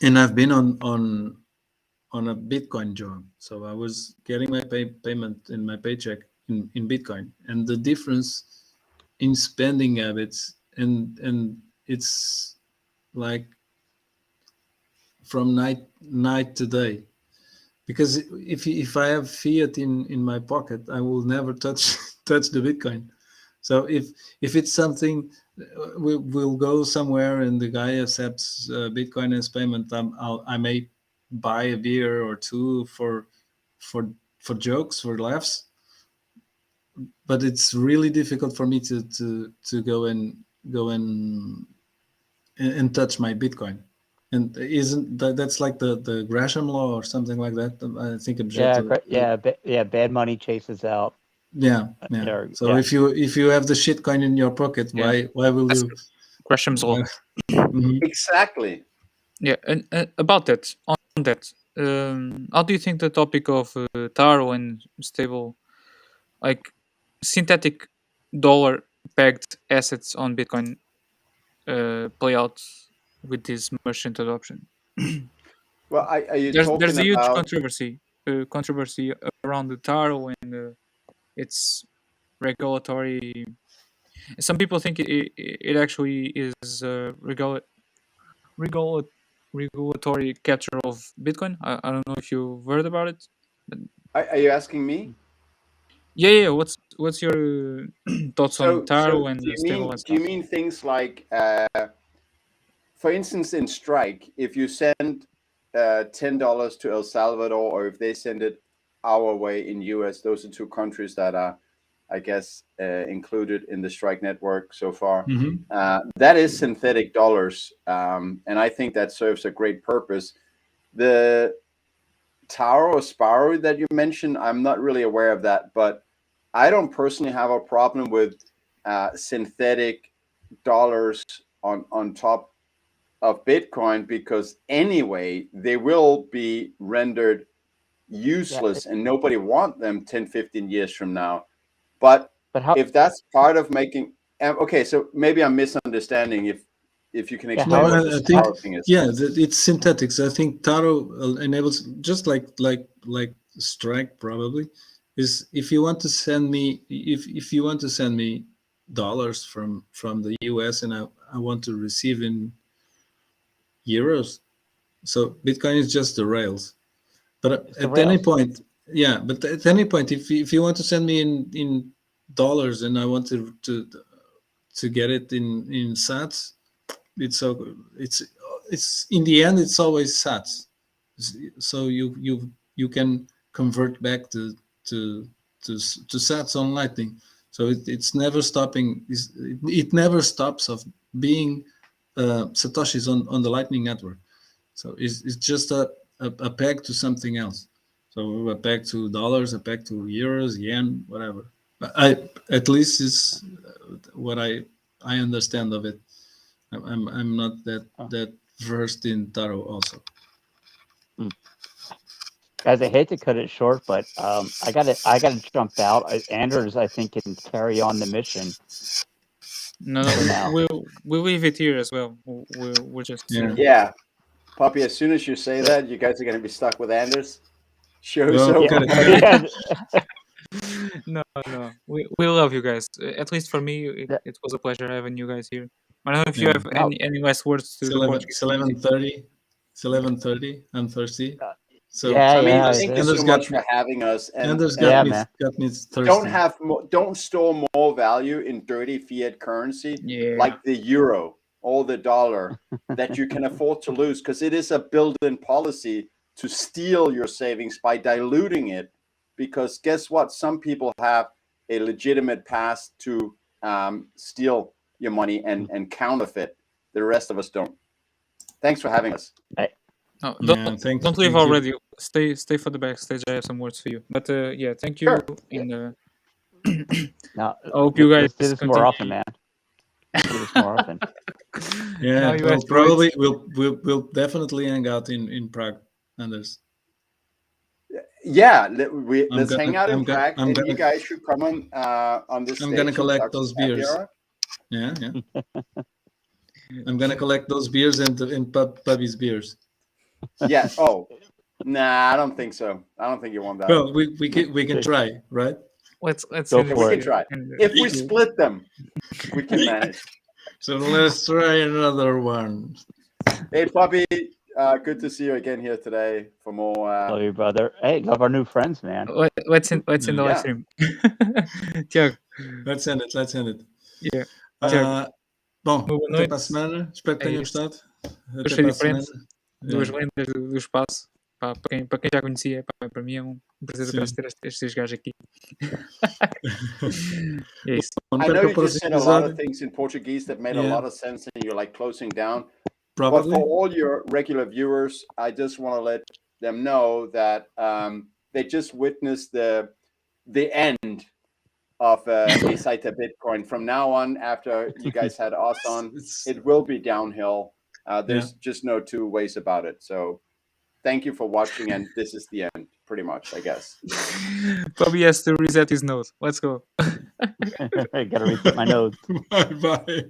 B: And I've been on a Bitcoin job. So I was getting my payment in my paycheck in Bitcoin, and the difference in spending habits and it's like from night to day. Because if I have fiat in my pocket, I will never touch touch the Bitcoin. So if it's something, we'll go somewhere and the guy accepts Bitcoin as payment, I may buy a beer or two for for jokes, for laughs. But it's really difficult for me to go and touch my Bitcoin. And isn't that's like the Gresham law or something like that? I think
D: Bad money chases out.
B: Yeah. So
D: Yeah.
B: if you have the shitcoin in your pocket,
C: Yeah.
B: why will
C: That's
B: you?
C: Gresham's law.
B: Mhm.
A: Exactly.
C: Yeah, and about that, on that, how do you think the topic of Taro and stable, like synthetic dollar pegged assets on Bitcoin, play out with this merchant adoption?
A: Well, are you
C: There's
A: talking
C: a huge
A: about?
C: controversy around the Taro and its regulatory. Some people think it actually is regula- regulatory capture of Bitcoin. I don't know if you've heard about it. But
A: Are you asking me?
C: yeah. What's your thoughts on
A: So
C: Taro and stable and
A: do you
C: stuff?
A: mean things like, for instance, in Strike, if you send $10 to El Salvador, or if they send it our way in US, those are two countries that are, I guess, included in the Strike network so far.
B: Mhm.
A: That is synthetic dollars, and I think that serves a great purpose. The Taro or Sparrow that you mentioned, I'm not really aware of that, but I don't personally have a problem with synthetic dollars on top of Bitcoin, because anyway they will be rendered
D: Yeah.
A: useless and nobody want them 10, 15 years from now. But
D: But how?
A: if that's part of making, okay, so maybe I'm misunderstanding. If you can
D: Yeah.
B: No,
A: explain
D: How?
A: what the
B: I think
A: Sparrow thing is.
B: yeah, it's synthetics. I think Taro enables just like Strike probably is if you want to send me if you want to send me dollars from the US and I want to receive in euros. So Bitcoin is just the rails. But
D: It's the
B: at any
D: rails.
B: point, yeah. But at any point, if you want to send me in dollars and I want to get it in Sats, it's so it's in the end it's always Sats. So you can convert back to Sats on Lightning. So it's never stopping. It never stops of being Satoshis on the Lightning network. So it's just a peg to something else. So a peg to dollars, a peg to euros, yen, whatever. I at least is what I understand of it. I'm not
D: Oh.
B: that versed in Taro also.
D: Mm. Guys, I hate to cut it short, but I gotta jump out. Anders, I think, can carry on the mission
C: No,
D: for now.
C: we'll leave it here as well. We're just
B: Yeah.
A: Yeah, Poppy, as soon as you say
D: So,
A: that, you guys are going to be stuck with Anders. Show's
B: Well,
D: yeah,
A: over.
B: cut it.
C: no. We love you guys. At least for me,
D: yeah,
C: it was a pleasure having you guys here. I don't know if you
B: Yeah.
C: have
D: no,
C: any last words
B: It's
C: to the Portuguese
B: it's
C: community.
B: 11:30. It's 11:30. I'm thirsty.
D: uh,
B: So
D: yeah,
A: I mean,
D: yeah,
B: Anders
D: it
A: thank you
D: is.
A: so
B: Anders
A: much
B: got
A: for
B: me.
A: having us,
B: Anders
D: Yeah, man.
B: got me
A: don't
B: thirsty.
A: have don't store more value in dirty fiat currency
C: Yeah.
A: like the euro or the dollar that you can afford to lose, because it is a built-in policy to steal your savings by diluting it. Because guess what? Some people have a legitimate past to steal your money and counterfeit. The rest of us don't. Thanks for having us.
D: I,
C: No,
B: Yeah,
C: don't leave
B: thank you.
C: already. Stay for the backstage. I have some words for you. But yeah, thank you.
A: Sure.
C: And
D: no,
C: I hope you guys
D: let's do this more often,
C: continue.
D: man. do this more often.
B: Yeah,
C: Now you
B: well,
C: ask for it.
B: probably we'll definitely hang out in Prague, Anders.
A: Yeah, let's
B: gonna-
A: hang out in
B: I'm gonna-
A: Prague,
B: I'm
A: and you
B: gonna-
A: guys should come on this
B: I'm
A: stage.
B: gonna
A: and
B: collect
A: talk to
B: those
A: Happy
B: beers.
A: Hour.
B: Yeah, yeah. I'm gonna collect those beers and Pubby's beers.
A: Yeah. Oh, nah, I don't think so. I don't think you want that.
B: Well, we can try, right?
C: Let's
D: Go
C: send
D: for
A: we
D: it.
A: can try. If we split them, we can manage.
B: So let's try another one.
A: Hey, Bobby, good to see you again here today for more.
D: Love you, brother. Hey, love our new friends, man.
C: Let's in the
A: Yeah.
C: live stream. Tiago,
B: Let's end it. Let's end it.
C: Yeah.
B: Bom,
C: Boa
B: até
C: noite.
B: para a semana. Espero que
C: É
B: tenham
C: isso.
B: gostado.
C: Hoje
B: Até
C: foi
B: para a
C: diferente.
B: semana.
C: Duas
B: É.
C: lendas do espaço. Pá, para quem já conhecia, pá, para mim é um prazer do
B: Sim.
C: ter estes gajos aqui. E é isso.
B: Bom, não
A: I know
B: perca o
A: you just
B: próximo
A: said a lot of
B: episódio.
A: things in Portuguese that made a
B: Yeah.
A: lot of sense, and you're like closing down. But
B: Probably.
A: for all your regular viewers, I just want to let them know that they just witnessed the end of a Seita Bitcoin. From now on, after you guys had us on, it will be downhill. There's just no two ways about it. So thank you for watching, and this is the end, pretty much, I guess.
C: Bobby has to reset his node. Let's go.
D: I gotta reset my notes.
B: Bye bye.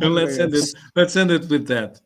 B: And let's end it. Let's end it with that.